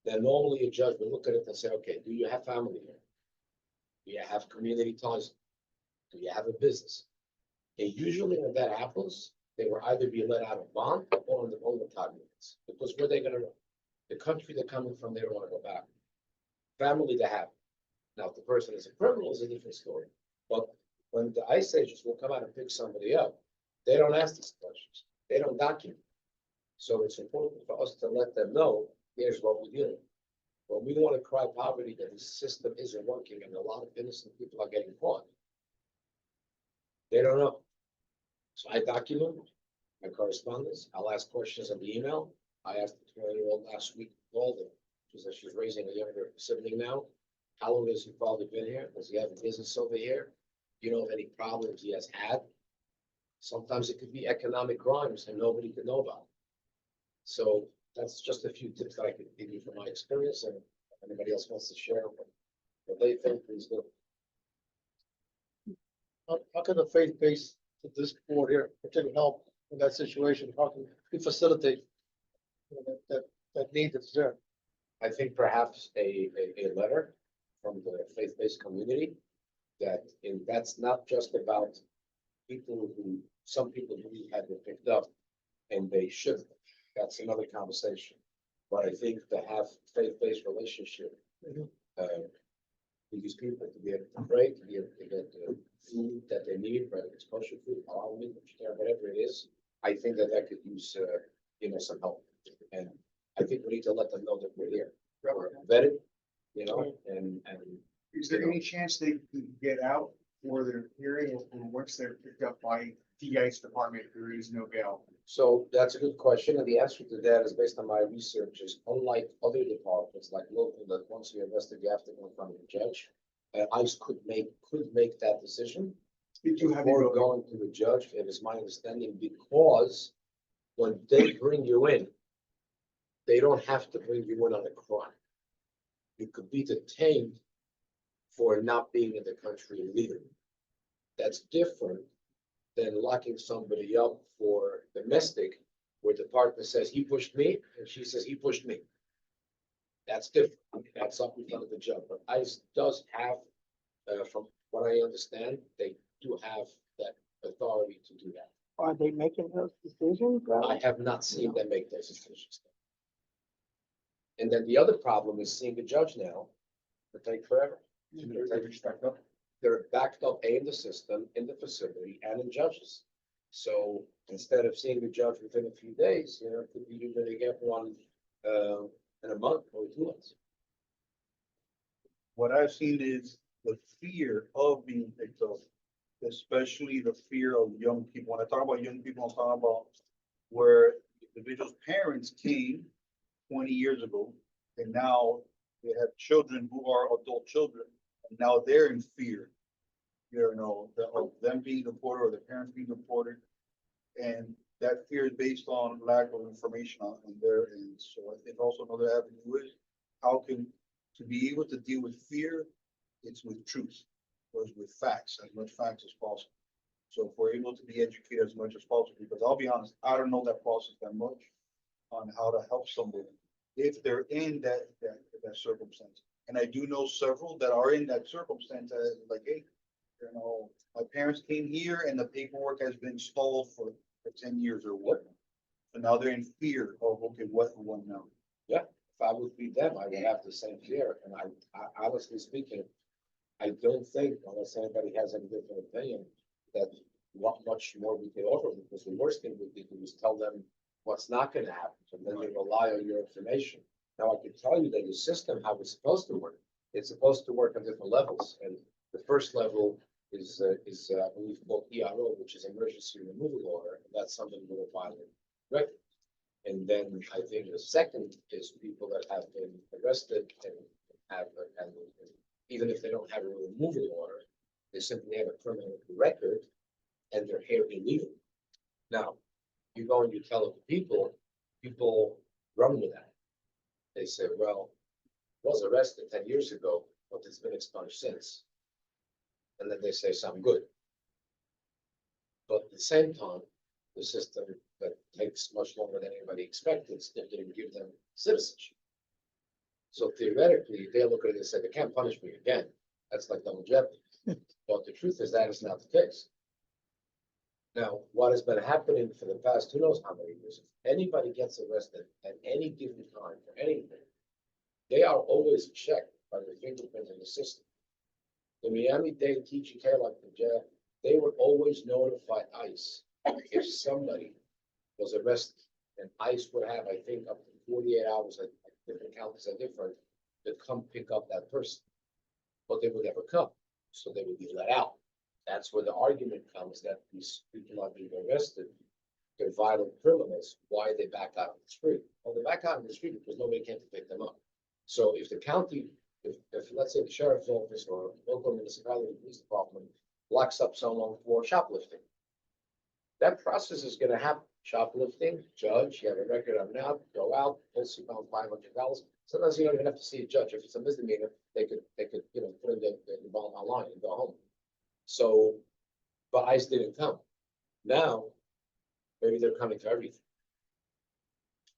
S1: Then normally a judge will look at it and say, okay, do you have family here? Do you have community ties? Do you have a business? And usually when that happens, they will either be let out of bond or on the time limits. Because where they gonna go? The country they're coming from, they don't want to go back. Family they have. Now, if the person is a criminal, is a different story. But when the ICE agents will come out and pick somebody up, they don't ask these questions. They don't document. So it's important for us to let them know, here's what we're doing. When we want to cry poverty that the system isn't working and a lot of innocent people are getting caught, they don't know. So I document, and correspondence. I'll ask questions in the email. I asked the 20-year-old last week, called her. She said she's raising a younger sibling now. How long has your father been here? Does he have a business over here? Do you know of any problems he has had? Sometimes it could be economic crimes and nobody could know about. So that's just a few tips that I could give you from my experience, and if anybody else wants to share what they think, please do.
S8: How can the faith-based, this board here, particularly help in that situation? How can we facilitate that need that's there?
S1: I think perhaps a letter from the faith-based community that's not just about people who, some people who had been picked up and they shouldn't. That's another conversation. But I think to have faith-based relationship,
S8: Mhm.
S1: with these people to be able to pray, to be able to get the food that they need, whether it's kosher food, halal meat, vegetarian, whatever it is, I think that could use, some help. And I think we need to let them know that we're here. We're vetted, and
S11: Is there any chance they can get out for their hearing, or once they're picked up by the ICE department, there is no bail?
S1: so that's a good question, and the answer to that is based on my research is unlike other departments, like local, that once you investigate, you have to go in front of the judge. ICE could make that decision
S11: Did you have
S1: before
S11: any-
S1: going to the judge, it is my understanding, because when they bring you in, they don't have to bring you in on a crime. You could be detained for not being in the country illegally. That's different than locking somebody up for domestic, where the partner says he pushed me and she says he pushed me. That's different. That's up in front of the judge. But ICE does have, from what I understand, they do have that authority to do that.
S9: Are they making those decisions?
S1: I have not seen them make those decisions. And then the other problem is seeing a judge now, it take forever. They're backed up in the system, in the facility, and in judges. So instead of seeing the judge within a few days, it could be you're gonna get one in a month or 2 months.
S3: What I've seen is the fear of being picked up, especially the fear of young people. When I talk about young people, I'm talking about where individuals' parents came 20 years ago, and now they have children who are adult children, and now they're in fear. Of them being deported or their parents being deported. And that fear is based on lack of information on their end. So I think also another avenue is how can, to be able to deal with fear, it's with truth, or it's with facts, as much facts as possible. So if we're able to be educated as much as possible, because I'll be honest, I don't know that process that much on how to help somebody if they're in that circumstance. And I do know several that are in that circumstance, like, hey, my parents came here and the paperwork has been stalled for 10 years or what. So now they're in fear of, okay, what now?
S1: Yeah, if I would be them, I would have the same fear. And I honestly speaking, I don't think, unless anybody has any different opinion, that what much more we could offer, because the worst thing we could do is tell them what's not gonna happen, and then they rely on your information. Now, I can tell you that your system, how it's supposed to work, it's supposed to work on different levels, and the first level is I believe called ERO, which is emergency removal order, and that's something with a violent record. And then I think the second is people that have been arrested and have, and even if they don't have a removal order, they simply have a criminal record and they're here illegally. Now, you go and you tell the people run with that. They say, well, was arrested 10 years ago, but it's been expunged since. And then they say, so I'm good. But at the same time, the system that takes much longer than anybody expected still didn't give them citizenship. So theoretically, they look at it and say, they can't punish me again. That's like double jeopardy. But the truth is that is not the case. Now, what has been happening for the past, who knows how many years, if anybody gets arrested at any given time for anything, they are always checked by the fingerprints in the system. The Miami-Dade TGK, like the jail, they would always notify ICE if somebody was arrested. And ICE would have, I think, up to 48 hours, like different counties are different, to come pick up that person. But they would never come, so they would be let out. That's where the argument comes that these people are being arrested they're violent criminals, why they back out on the street? Well, they back out on the street because nobody came to pick them up. So if the county, if let's say the sheriff's office or local municipality police department locks up someone for shoplifting, that process is gonna happen. Shoplifting, judge, you have a record on now, go out, pull some $500. Sometimes you don't even have to see a judge. If it's a misdemeanor, they could, you know, put in the bond online and go home. So, but ICE didn't come. Now, maybe they're coming to everything.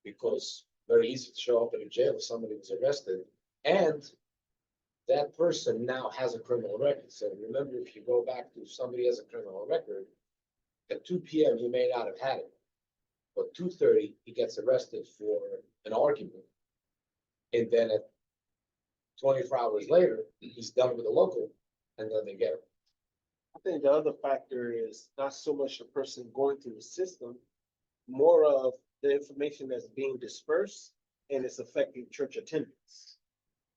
S1: Because very easy to show up in a jail if somebody was arrested, and that person now has a criminal record. So remember, if you go back to somebody has a criminal record, at 2 p.m. he may not have had it, but 2:30 he gets arrested for an argument, and then at 24 hours later he's done with the local, and then they get him.
S7: I think the other factor is not so much the person going through the system, more of the information that's being dispersed and it's affecting church attendance.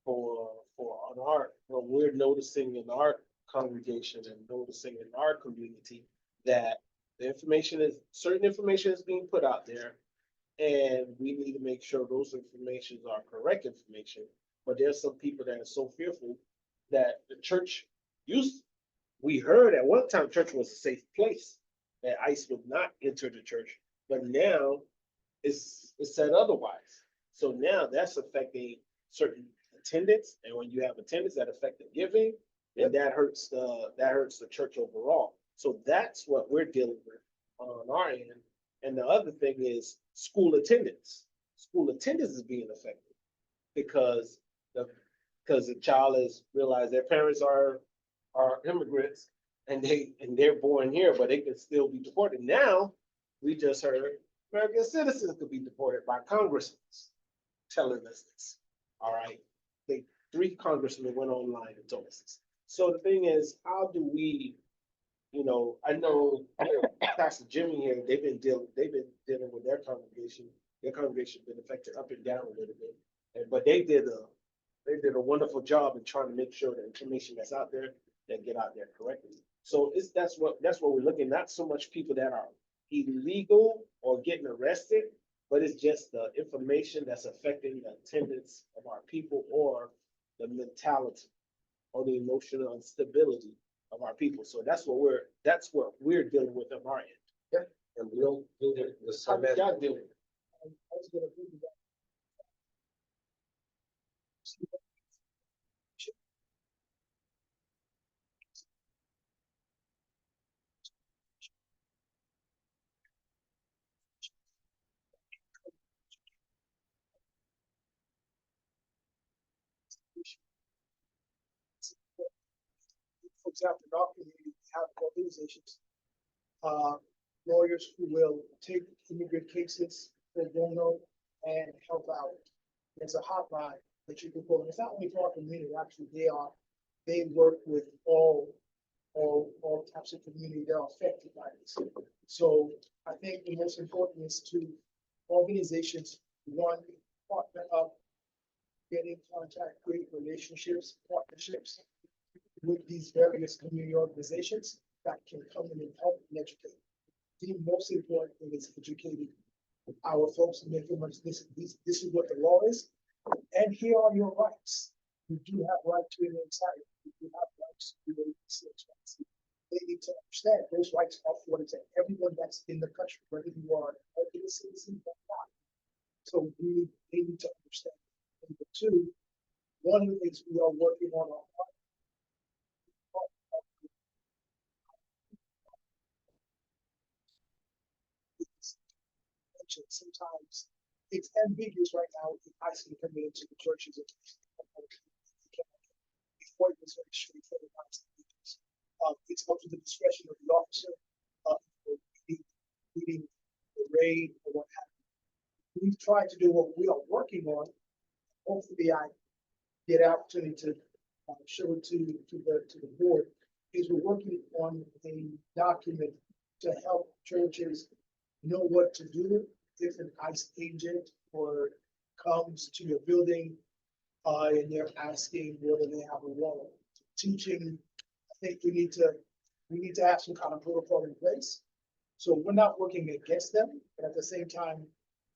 S7: On our, what we're noticing in our congregation and noticing in our community, that the information is, certain information is being put out there, and we need to make sure those informations are correct information. But there's some people that are so fearful that the church used, we heard at one time church was a safe place, that ICE would not enter the church, but now it's said otherwise. So now that's affecting certain attendance, and when you have attendance, that affects the giving, and that hurts the church overall. So that's what we're dealing with on our end. And the other thing is school attendance. School attendance is being affected because the child has realized their parents are immigrants and they're born here, but they can still be deported. Now, we just heard American citizens could be deported by congressmen telling us this. All right. 3 congressmen went online and told us this. So the thing is, how do we, I know Pastor Jimmy here, they've been dealing with their congregation. Their congregation been affected up and down a little bit. But they did a wonderful job in trying to make sure the information that's out there, that get out there correctly. So that's what we're looking, not so much people that are illegal or getting arrested, but it's just the information that's affecting the attendance of our people, or the mentality or the emotional instability of our people. So that's what we're dealing with on our end.
S1: Yeah, and we'll do the
S7: How
S1: same.
S7: did y'all deal with it?
S8: I was gonna agree with that. For example, in our community, we have organizations, lawyers who will take immigrant cases pro bono and help out. There's a hotline that you can call. It's not only for our community, actually, they work with all types of community that are affected by this. So I think the most important is to organizations, one, partner up, get in contact, create relationships, partnerships with these various community organizations that can come in and help and educate. The most important thing is educating our folks and making them understand this is what the law is, and here are your rights. You do have right to remain silent. You do have rights to remain silent. They need to understand those rights are afforded to everyone that's in the country, whether you are a citizen or not. So they need to understand. Number 2, one of the things we are working on our sometimes it's ambiguous right now if ICE can come into the churches. Before it was very straightforward. It's up to the discretion of the officer, leading the raid or what have you. We've tried to do what we are working on. Hopefully, I get an opportunity to show it to the board. Is we're working on a document to help churches know what to do if an ICE agent comes to your building and they're asking whether they have a warrant. Teaching, I think we need to have some kind of protocol in place So we're not working against them, but at the same time,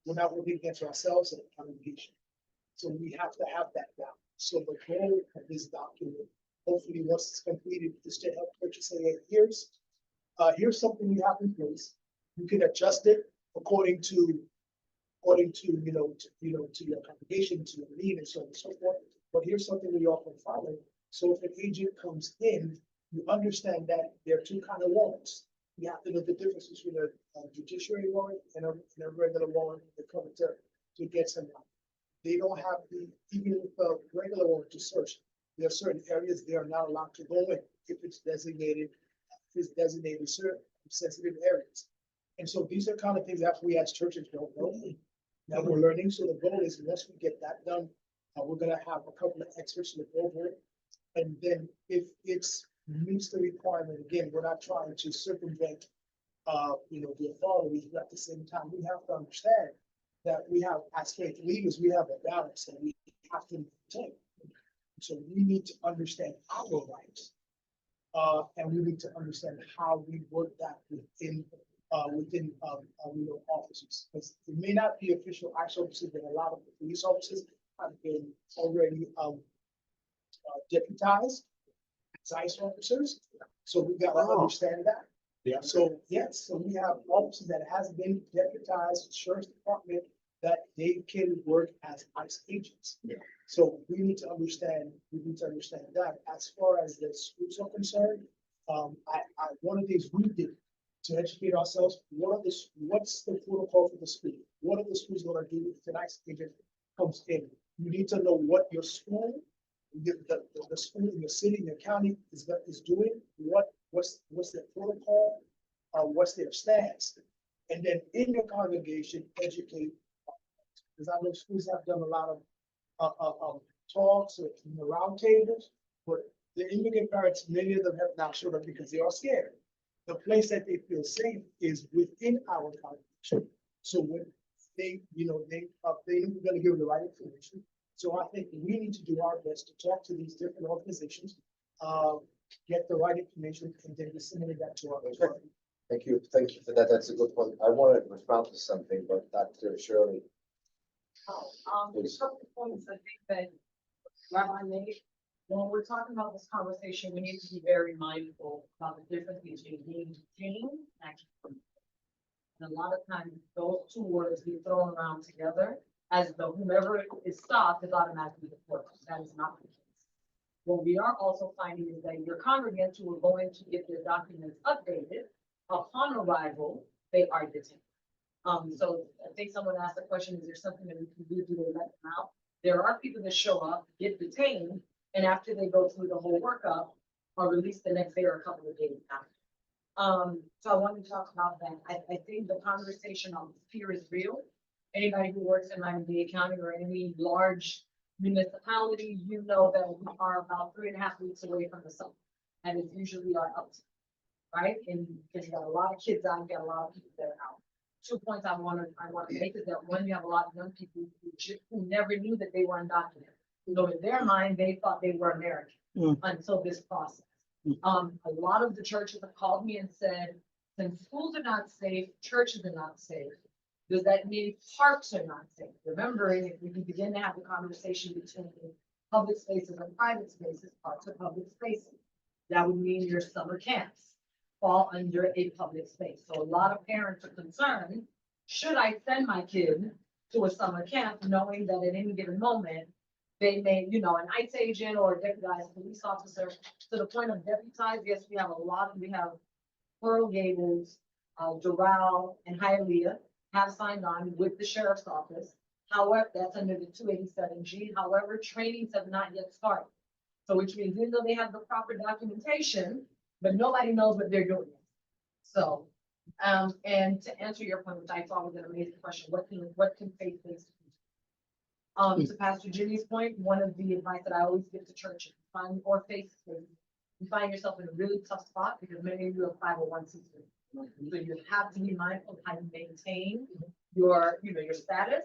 S8: we're not working against ourselves in the congregation. So we have to have that balance. So the goal of this document, hopefully once it's completed, is to help churches say, hey, here's something you have in place. You can adjust it according to, to your congregation, to your need and so on and so forth. But here's something we often follow. So if an agent comes in, you understand that there are two kind of warrants. You have to know the difference between a judiciary warrant and a regular warrant that comes to get someone. They don't have even with a regular warrant to search, there are certain areas they are not allowed to go in if it's designated certain sensitive areas. And so these are kind of things that we as churches don't know. Now we're learning. So the goal is once we get that done, we're gonna have a couple of experts look over it. And then if it's meets the requirement, again, we're not trying to circumvent, the authorities, but at the same time, we have to understand that we have, as faith leaders, we have a balance that we have to maintain. So we need to understand our rights. And we need to understand how we work that within offices. Because it may not be official ICE offices, but a lot of the police offices have been already deputized as ICE officers. So we got to understand that.
S2: Yeah.
S8: So yes, so we have officers that has been deputized, sheriff's department, that they can work as ICE agents.
S2: Yeah.
S8: So we need to understand that. As far as the schools are concerned, one of the things we did to educate ourselves, what's the protocol for the school? What are the schools gonna do if an ICE agent comes in? You need to know what your school, the school in your city, in your county is doing, what's their protocol, what's their stance? And then in your congregation, educate. Because I know schools have done a lot of talks or round tables, but the immigrant parents, many of them have not showed up because they are scared. The place that they feel safe is within our congregation. So when they know we're gonna give them the right information. So I think we need to do our best to talk to these different organizations, get the right information, and then disseminate that to our community.
S1: Thank you for that. That's a good point. I wanted to respond to something, but Dr. Shirley.
S10: A couple of points I think that Rabbi made. When we're talking about this conversation, we need to be very mindful about the difference between being detained and actually. And a lot of times those two words get thrown around together as though whomever is stopped is automatically deported. That is not the case. What we are also finding is that your congregants who are going to get their documents updated upon arrival, they are detained. So I think someone asked the question, is there something that we can do to let them out? There are people that show up, get detained, and after they go through the whole workup, are released the next day or a couple of days after. So I wanted to talk about that. I think the conversation on fear is real. Anybody who works in Miami-Dade County or any large municipality, you know that we are about 3.5 weeks away from the summer. And it's usually our uptick, right? And because you got a lot of kids out, you got a lot of people that are out. 2 points I want to make is that one, you have a lot of young people who never knew that they were undocumented. So in their mind, they thought they were American until this process. A lot of the churches have called me and said, since schools are not safe, churches are not safe, does that mean parks are not safe? Remembering, if we can begin to have the conversation between public spaces and private spaces, parks are public spaces. That would mean your summer camps fall under a public space. So a lot of parents are concerned, should I send my kid to a summer camp knowing that at any given moment, they may, an ICE agent or a deputized police officer, to the point of deputized, yes, we have Coral Gables, Doral, and Hialeah have signed on with the sheriff's office. However, that's under the 287G. However, trainings have not yet started. So which means even though they have the proper documentation, but nobody knows what they're doing. So, and to answer your point, which I thought was an amazing question, what can faith-based do? To Pastor Jimmy's point, one of the advice that I always give to churches, or faith space, you find yourself in a really tough spot because many of you are 501c3. So you have to be mindful of how you maintain your status.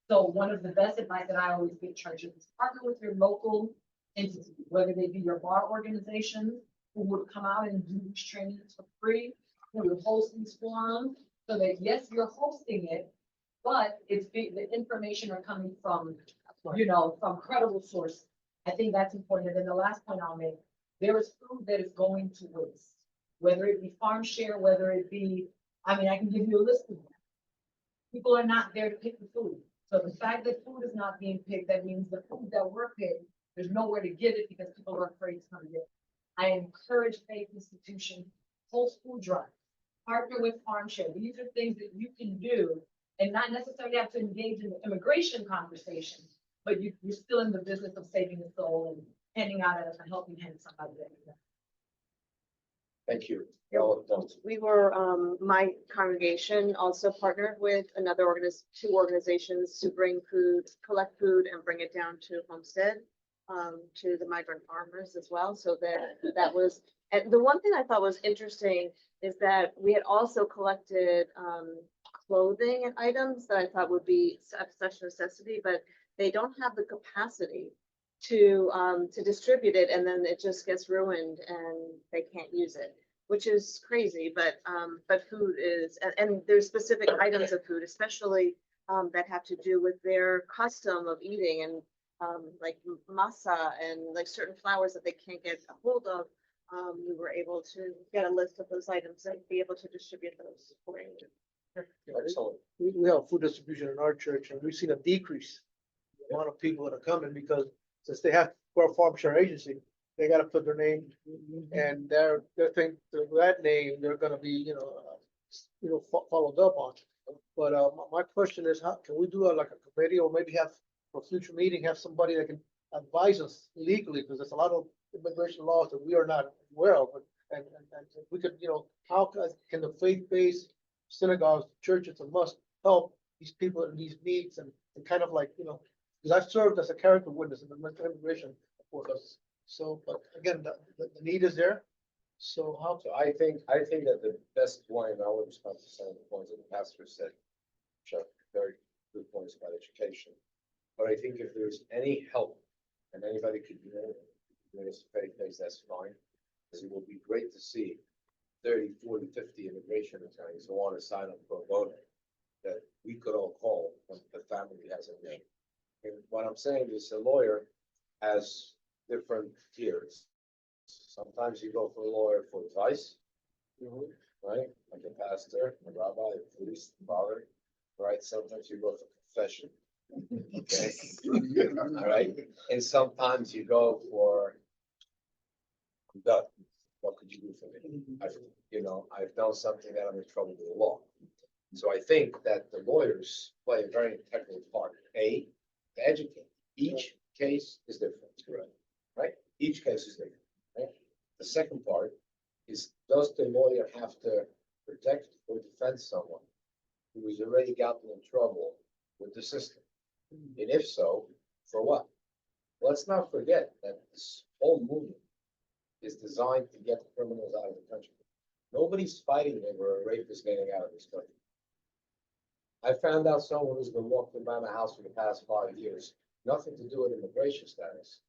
S10: So one of the best advice that I always give churches is partner with your local entity, whether they be your bar organization, who would come out and do these trainings for free, who would host these forums, so that yes, you're hosting it, but the information are coming from, from credible sources. I think that's important. And then the last point I'll make, there is food that is going to waste, whether it be farm share, whether it be, I can give you a list of them. People are not there to pick the food. So the fact that food is not being picked, that means the food that we're picking, there's nowhere to give it because people are afraid to come get it. I encourage faith institutions, host food drives, partner with farm share. These are things that you can do and not necessarily have to engage in the immigration conversation, but you're still in the business of saving a soul and handing out a helping hand to somebody that needs it.
S1: Thank you. Y'all have done.
S4: We were, my congregation also partnered with two organizations to bring food, collect food and bring it down to Homestead, to the migrant farmers as well. So that was, and the one thing I thought was interesting is that we had also collected, clothing and items that I thought would be such necessity, but they don't have the capacity to distribute it, and then it just gets ruined and they can't use it, which is crazy. But food is, and there's specific items of food, especially that have to do with their custom of eating, and like masa and like certain flours that they can't get a hold of. We were able to get a list of those items and be able to distribute those accordingly.
S1: Excellent.
S8: We have food distribution in our church, and we've seen a decrease in the amount of people that are coming, because since they have, for a farm share agency, they gotta put their name, and their thing, that name, they're gonna be, followed up on. But, my question is, how, can we do like a committee, or maybe have, for future meeting, have somebody that can advise us legally, because there's a lot of immigration laws that we are not aware of, and we could, how can the faith-based synagogues, churches, and must help these people in these needs, and kind of like, because I've served as a character witness in the immigration for us. So, but again, the need is there. So how?
S1: So I think that the best one, and I will respond to some of the points that the pastor said, which are very good points about education. But I think if there's any help, and anybody could do it, it's faith-based, that's fine. Because it will be great to see 30, 40, 50 immigration attorneys who want to sign up pro bono that we could all call when the family has a name. And what I'm saying is, a lawyer has different tiers. Sometimes you go for a lawyer for advice, right? Like a pastor, a rabbi, a priest, a father, right? Sometimes you go for confession. Okay. All right. And sometimes you go for, I'm done. What could you do for me? I've done something that I'm in trouble with the law. So I think that the lawyers play a very integral part. To educate. Each case is different, correct? Right? Each case is different. Right? The second part is, does the lawyer have to protect or defend someone who has already gotten in trouble with the system? And if so, for what? Let's not forget that this whole movement is designed to get criminals out of the country. Nobody's fighting over a rapist getting out of this country. I found out someone who's been walking by my house for the past 5 years, nothing to do with immigration status.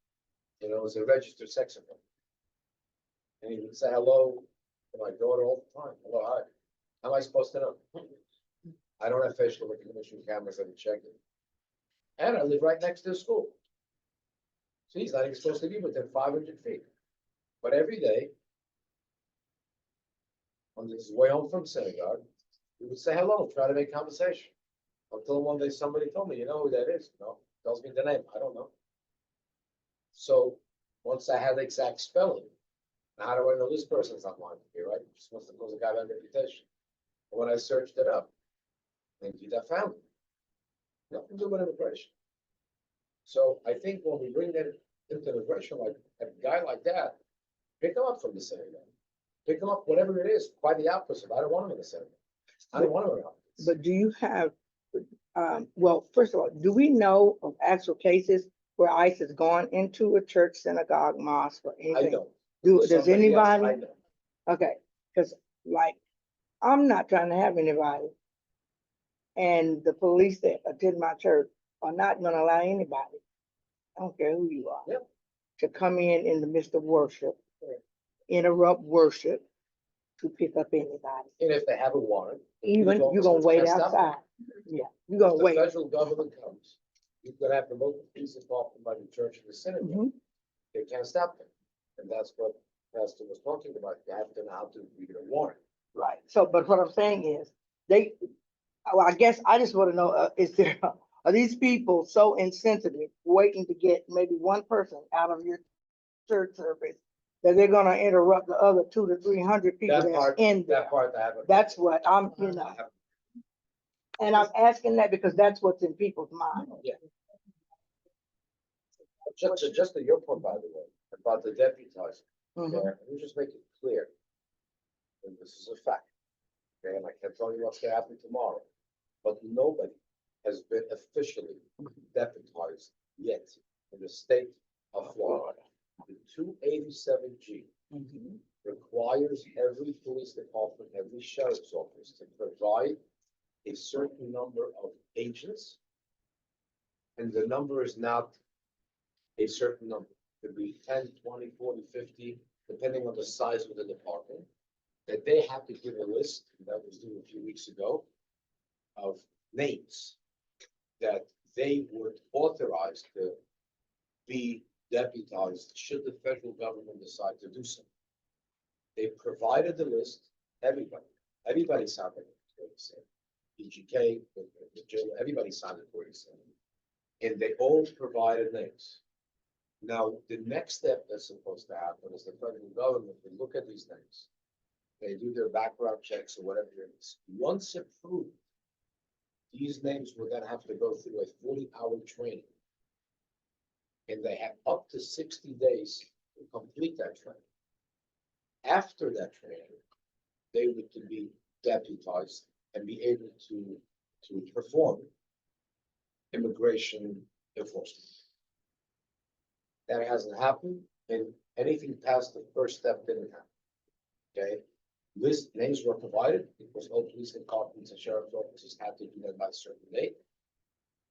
S1: Was a registered sex offender. And he would say hello to my daughter all the time. Hello, hi. How am I supposed to know? I don't have facial recognition cameras that would check it. And I live right next to the school. So he's not even supposed to be within 500 feet. But every day, on his way home from synagogue, he would say hello, try to make conversation. Until one day somebody told me, you know who that is? No, tells me the name. I don't know. So once I had the exact spelling, how do I know this person's not lying to me, right? You're supposed to know the guy by reputation. But when I searched it up, indeed I found it. Nothing to do with immigration. So I think when we bring that into immigration, like a guy like that, pick him up from the synagogue. Pick him up, whatever it is. Quite the opposite. I don't want him in the synagogue. I don't want him around.
S9: But do you have, well, first of all, do we know of actual cases where ICE has gone into a church, synagogue, mosque, or
S1: I
S9: anything?
S1: don't.
S9: Does
S1: Somebody else,
S9: anybody?
S1: I know.
S9: Okay, because like, I'm not trying to have anybody. And the police that attend my church are not gonna allow anybody, I don't care who you are.
S1: Yep.
S9: To come in the midst of worship, interrupt worship, to pick up anybody.
S1: And if they have a warrant.
S9: Even,
S1: these
S9: you're gonna
S1: officers
S9: wait
S1: can't stop them.
S9: outside. Yeah, you're gonna
S1: If the
S9: wait.
S1: federal government comes, you're gonna have the local police department by the church and the synagogue.
S9: Mhm.
S1: They can't stop them. And that's what Pastor was talking about. You have to know how to read a warrant.
S9: Right, so, but what I'm saying is, well, I guess I just wanna know, is there, are these people so insensitive, waiting to get maybe one person out of your church service, that they're gonna interrupt the other 200 to 300 people
S1: That
S9: that's
S1: part,
S9: in there?
S1: that part I haven't.
S9: That's what I'm, you know,
S1: I haven't-
S9: and I'm asking that because that's what's in people's mind.
S1: Just to your point, by the way, about the deputizing.
S9: Mhm.
S1: Yeah, let me just make it clear. And this is a fact. Okay, and I can't tell you what's gonna happen tomorrow, but nobody has been officially deputized yet in the state of Florida. The 287G
S9: Mhm.
S1: requires every police department, every sheriff's office to provide a certain number of agents. And the number is not a certain number. It could be 10, 20, 40, 50, depending on the size of the department. That they have to give a list, that was due a few weeks ago, of names that they would authorize to be deputized should the federal government decide to do so. They provided the list, everybody signed it, what he said. EGK, everybody signed it, what he said. And they all provided names. Now, the next step that's supposed to happen is the federal government will look at these names. They do their background checks or whatever it is. Once approved, these names will then have to go through a 40-hour training. And they have up to 60 days to complete that training. After that training, they would to be deputized and be able to perform immigration enforcement. That hasn't happened, and anything past the first step didn't happen. Okay, list names were provided because all police departments and sheriff's offices had to do that by a certain date.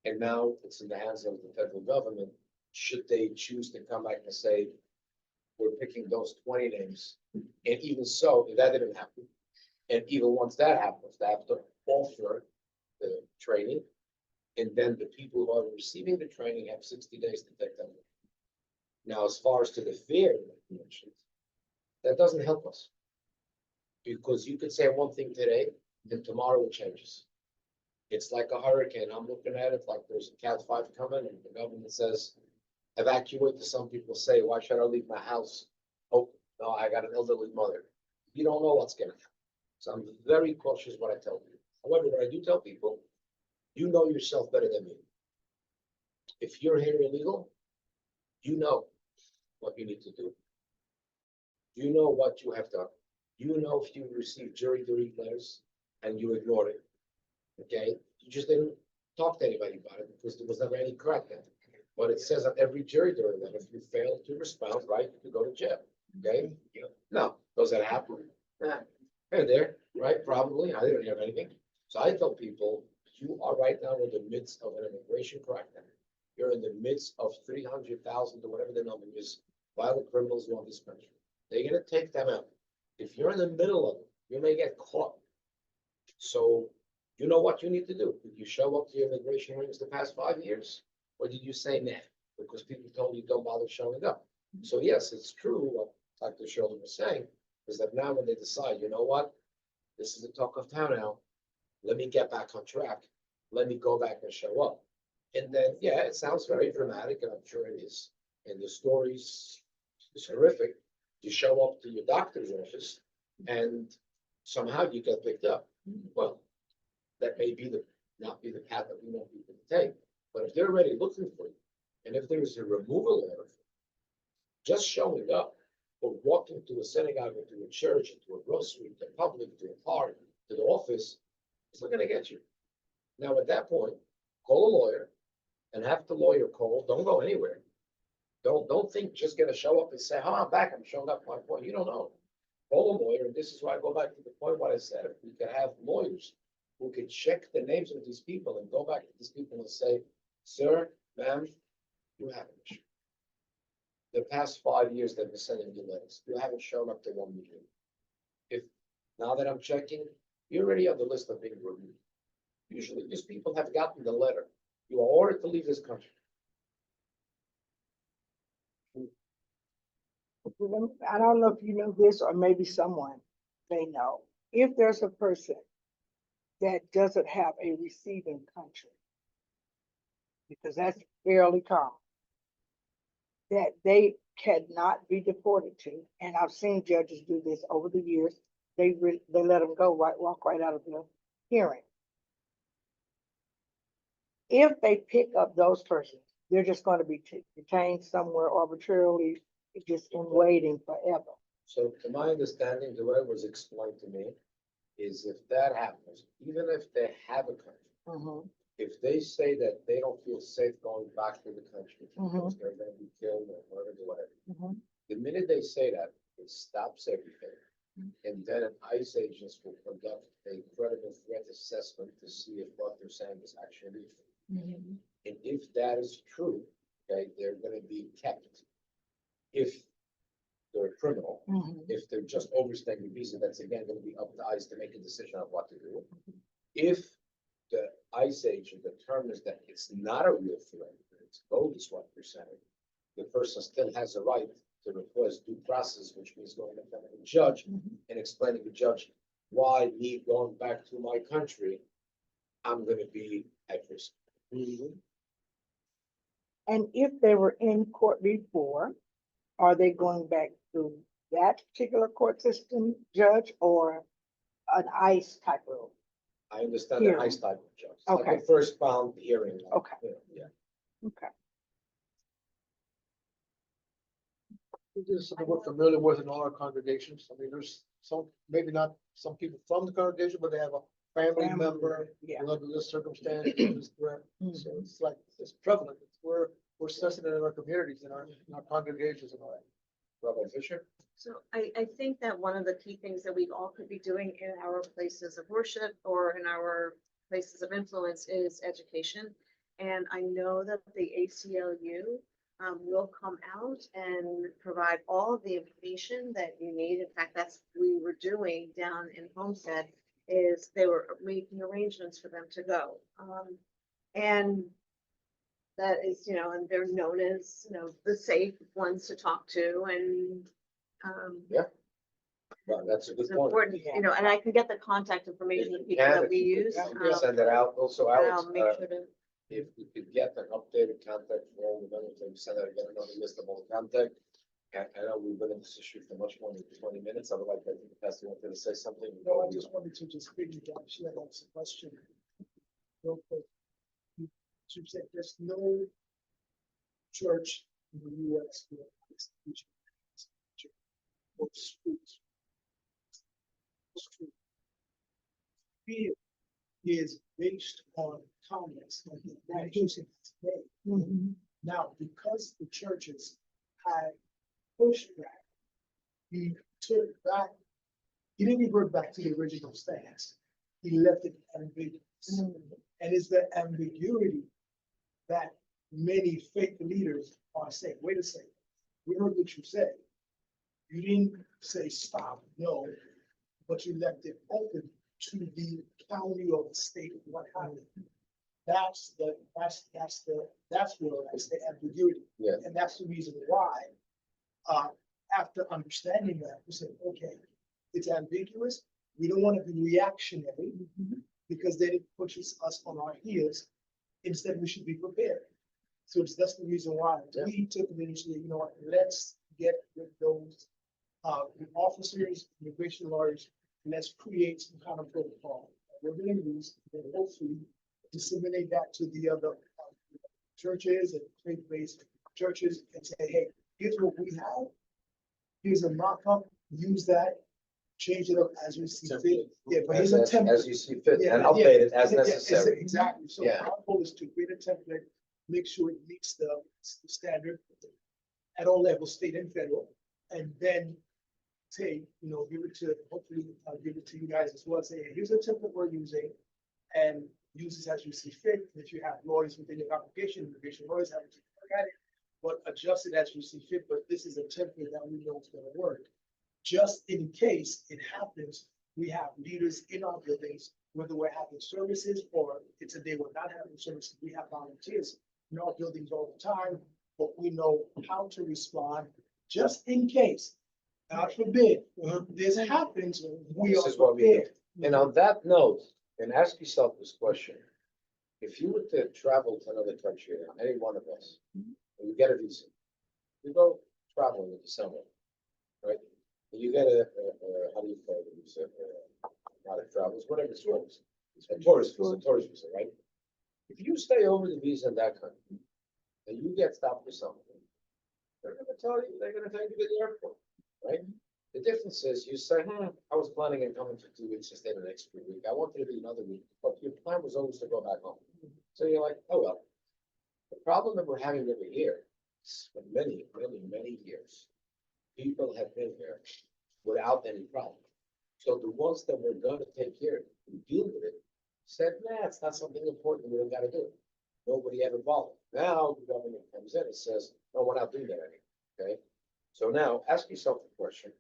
S1: And now it's in the hands of the federal government. Should they choose to come back and say, we're picking those 20 names, and even so, if that didn't happen, and even once that happens, they have to offer the training, and then the people who are receiving the training have 60 days to take them. Now, as far as to the fear that you mentioned, that doesn't help us. Because you could say one thing today, then tomorrow it changes. It's like a hurricane. I'm looking at it like there's a Cat 5 coming, and the government says, evacuate. To some people say, why should I leave my house? Oh, no, I got an elderly mother. You don't know what's gonna happen. So I'm very cautious what I tell people. However, what I do tell people, you know yourself better than me. If you're here illegal, you know what you need to do. You know what you have done. You know if you received jury duty letters and you ignored it. Okay, you just didn't talk to anybody about it because there was never any crackdown. But it says on every jury duty letter, if you fail to respond, right, you could go to jail. Okay, no, does that happen? Nah. Here and there, right? Probably. I didn't hear anything. So I tell people, you are right now in the midst of an immigration crackdown. You're in the midst of 300,000 or whatever the number is, violent criminals who want this country. They're gonna take them out. If you're in the middle of it, you may get caught. So you know what you need to do. Did you show up to your immigration hearings the past 5 years? Or did you say nah? Because people told you don't bother showing up. So yes, it's true what Dr. Shirley was saying, is that now when they decide, you know what? This is the talk of town now. Let me get back on track. Let me go back and show up. And then, yeah, it sounds very dramatic, and I'm sure it is. And the stories is horrific. You show up to your doctor's office and somehow you get picked up. Well, that may be not be the path that we want people to take. But if they're already looking for you, and if there is a removal order, just showing up or walking to a synagogue or to a church, to a grocery, to a public, to a park, to the office, it's not going to get you. Now, at that point, call a lawyer and have the lawyer call. Don't go anywhere. Don't think just going to show up and say, oh, I'm back. I'm showing up my point. You don't know. Call a lawyer. And this is why I go back to the point what I said. If we could have lawyers who could check the names of these people and go back to these people and say, sir, ma'am, you have an issue. The past 5 years they've been sending you letters. You haven't shown up to one meeting. If Now that I'm checking, you're already on the list of being removed. Usually these people have gotten the letter. You are ordered to leave this country.
S9: I don't know if you know this or maybe someone may know. If there's a person that doesn't have a receiving country, because that's fairly common, that they cannot be deported to, and I've seen judges do this over the years, they let them go walk right out of the hearing. If they pick up those persons, they're just going to be detained somewhere arbitrarily, just in waiting forever.
S1: So to my understanding, the way it was explained to me is if that happens, even if they have a country,
S9: Mhm.
S1: if they say that they don't feel safe going back to the country
S9: Mhm.
S1: because they're gonna be killed or whatever,
S9: Mhm.
S1: the minute they say that, it stops everything. And then an ICE agents will conduct a credible threat assessment to see if what they're saying is actually true.
S9: Mhm.
S1: And if that is true, okay, they're gonna be kept. If they're a criminal,
S9: Mhm.
S1: if they're just overstaying the visa, that's again gonna be up to ICE to make a decision on what to do. If the ICE agent determines that it's not a real threat, it's bogus what you're saying, the person still has a right to request due process, which means going to front of a judge and explaining to the judge why me going back to my country, I'm gonna be at risk.
S9: And if they were in court before, are they going back to that particular court system judge or an ICE type of?
S1: I understand the
S9: Hearing.
S1: ICE type of judge, like
S9: Okay.
S1: a first bound hearing.
S9: Okay.
S1: Yeah.
S9: Okay.
S8: This is something we're familiar with in all our congregations. I mean, there's some, maybe not some people from the congregation, but they have a family
S9: Family,
S8: member
S9: yeah.
S8: under this circumstance, this threat. So it's like, it's prevalent. We're sensitive in our communities, in our congregations and all that.
S1: Rabbi Fisher?
S4: So I think that one of the key things that we all could be doing in our places of worship or in our places of influence is education. And I know that the ACLU will come out and provide all of the information that you need. In fact, that's what we were doing down in Homestead, is they were making arrangements for them to go. And that is, and they're known as, the safe ones to talk to, and
S1: Well, that's a good
S4: it's
S1: point.
S4: important, and I can get the contact information of people that we use.
S1: Send it out. Also,
S4: And
S1: Alex,
S4: I'll make sure to.
S1: if we could get an updated contact for all the members, maybe send out again another list of all the contact. And I know we've been in this issue for much more than 20 minutes. I would like, I think the pastor wanted to say something.
S8: No, I just wanted to just piggyback, she had asked a question. Real quick. She said there's no church in the US where it's teaching or schools. It's true. Fear is based on comments like that using today. Now, because the churches had pushed back, he took back, he didn't revert back to the original stance. He left it ambiguous. And it's the ambiguity that many faith leaders are saying, wait a second, we heard what you said. You didn't say stop, no, but you left it open to the county or the state of what happened. That's the ambiguity.
S1: Yeah.
S8: And that's the reason why, after understanding that, we said, okay, it's ambiguous. We don't want to be reactionary because then it pushes us on our heels. Instead, we should be prepared. So that's the reason why we took it initially, let's get with those officers, immigration lawyers, and let's create some kind of protocol. We're going to use, and hopefully disseminate that to the other churches and faith-based churches and say, hey, here's what we have. Here's a mock-up, use that, change it up as we see fit. Yeah, but here's a template.
S1: As you see fit,
S8: Yeah,
S1: and
S8: yeah,
S1: update it as
S8: yeah,
S1: necessary.
S8: Exactly. So
S1: Yeah.
S8: our goal is to create a template, make sure it meets the standard at all levels, state and federal, and then say, give it to, hopefully, I'll give it to you guys as well. Say, hey, here's a template we're using, and use this as you see fit. If you have lawyers within your application, immigration lawyers have to look at it, but adjust it as you see fit. But this is a template that we know is going to work. Just in case it happens, we have leaders in our buildings, whether we're having services or it's a day we're not having services, we have volunteers in our buildings all the time, but we know how to respond just in case. God forbid, this happens, we
S1: This
S8: are
S1: is what we do.
S8: prepared.
S1: And on that note, and ask yourself this question. If you were to travel to another country, any one of us, and you get a visa, you go traveling in the summer, right? And you get how do you call it, visa, not a travel, it's whatever it's called. It's a tourist visa, right? If you stay over the visa in that country, and you get stopped for something, they're gonna tell you, they're gonna take you to the airport, right? The difference is you say, I was planning on coming for 2 weeks instead of an extra week. I wanted to be another week, but your plan was always to go back home. So you're like, oh, well. The problem that we're having over here is for many, many, many years, people have been here without any problem. So the ones that were gonna take care of it and deal with it said, nah, it's not something important. We don't gotta do it. Nobody ever bothered. Now the government comes in and says, no, we're not doing that anymore, okay? So now ask yourself the question,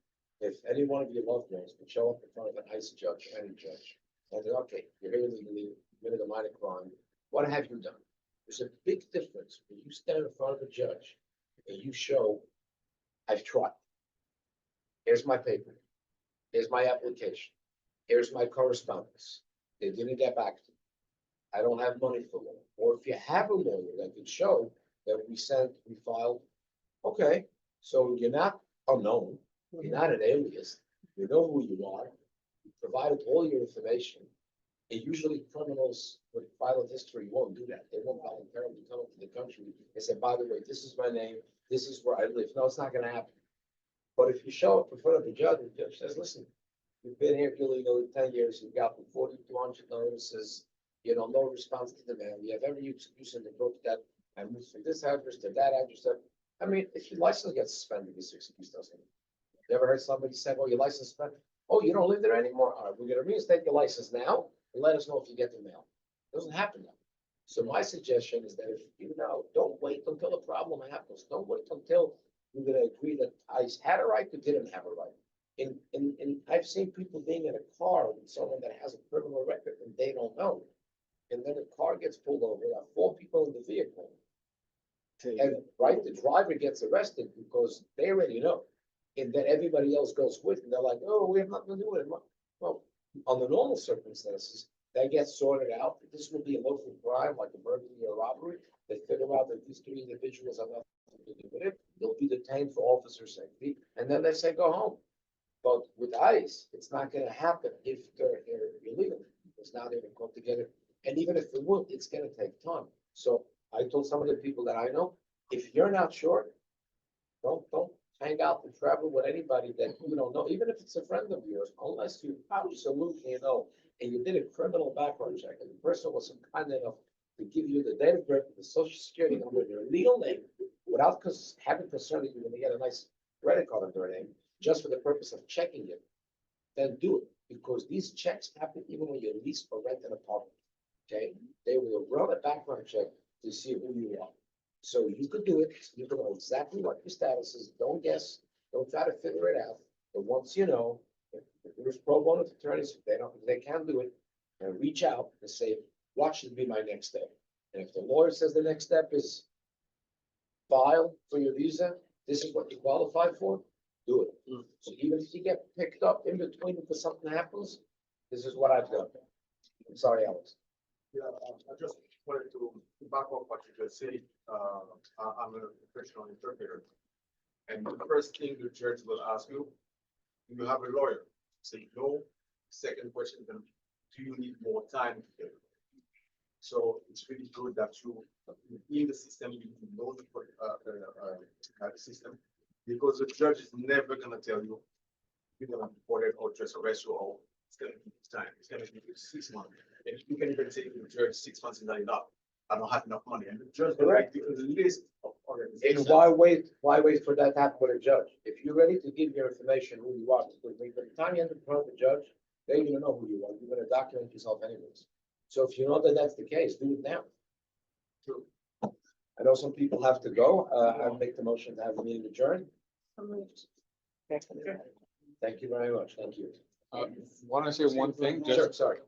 S1: if any one of your loved ones would show up in front of an ICE judge, any judge, and say, okay, you're here illegally, committed a minor crime, what have you done? There's a big difference when you stand in front of a judge and you show, I've tried. Here's my paper. Here's my application. Here's my correspondence. They didn't get back to me. I don't have money for them. Or if you have a lawyer that can show that we filed, okay, so you're not unknown. You're not an alias. You know who you are. You provided all your information. And usually criminals with violent history won't do that. They won't voluntarily come into the country and say, by the way, this is my name. This is where I live. No, it's not going to happen. But if you show up in front of the judge, the judge says, listen, you've been here illegally 10 years. You've gotten 4,200 notices. No response to the mail. You have every excuse in the book that I moved from this address to that address. I mean, if your license gets suspended, this excuse doesn't. You ever heard somebody say, oh, your license suspended? Oh, you don't live there anymore? All right, we're going to reinstate your license now and let us know if you get the mail. It doesn't happen now. So my suggestion is that if don't wait until a problem happens. Don't wait until you're going to agree that ICE had a right or didn't have a right. And I've seen people being in a car with someone that has a criminal record and they don't know. And then the car gets pulled over. There are 4 people in the vehicle. And the driver gets arrested because they already know. And then everybody else goes with, and they're like, oh, we have nothing to do with it. Well, under normal circumstances, that gets sorted out. This will be a local crime, like a burglary or robbery. They figure out that these 3 individuals have nothing to do with it. They'll be detained for officer safety, and then they say go home. But with ICE, it's not going to happen if they're here illegally, because now they're going to come together. And even if it would, it's going to take time. So I told some of the people that I know, if you're not sure, don't hang out and travel with anybody that you don't know, even if it's a friend of yours, unless you absolutely know, and you did a criminal background check, and the person was kind enough to give you the date of birth, the social security number, their legal name, without having concern that you're going to get a nice credit card under their name, just for the purpose of checking it, then do it. Because these checks happen even when you lease or rent an apartment. Okay, they will run a background check to see who you are. So you could do it. You can know exactly what your status is. Don't guess. Don't try to figure it out. But once you know, if there's pro bono attorneys, if they can do it, and reach out and say, what should be my next step? And if the lawyer says the next step is file for your visa, this is what you qualify for, do it. So even if you get picked up in between because something happens, this is what I've done. I'm sorry, Alex.
S6: Yeah, I just wanted to back up what you just said. I'm a professional interpreter. And the first thing the judge will ask you, do you have a lawyer? Say no. Second question, then do you need more time to get it? So it's really good that you, in the system, you know the system, because the judge is never gonna tell you you're gonna report it or just arrest you, or it's gonna give you time. It's gonna give you 6 months. And you can even say to the judge, 6 months is not enough. I don't have enough money. And the judge will
S1: Correct.
S6: give you a list of
S1: And
S6: organizations.
S1: why wait for that to happen with a judge? If you're ready to give your information, who you are, because by the time you end up in front of the judge, they're gonna know who you are. You're gonna document yourself anyways. So if you know that that's the case, do it now.
S6: True.
S1: I know some people have to go. I'll make the motion to have the meeting adjourned. Thank you very much. Thank you.
S2: Want to say one thing?
S1: Sure, sorry.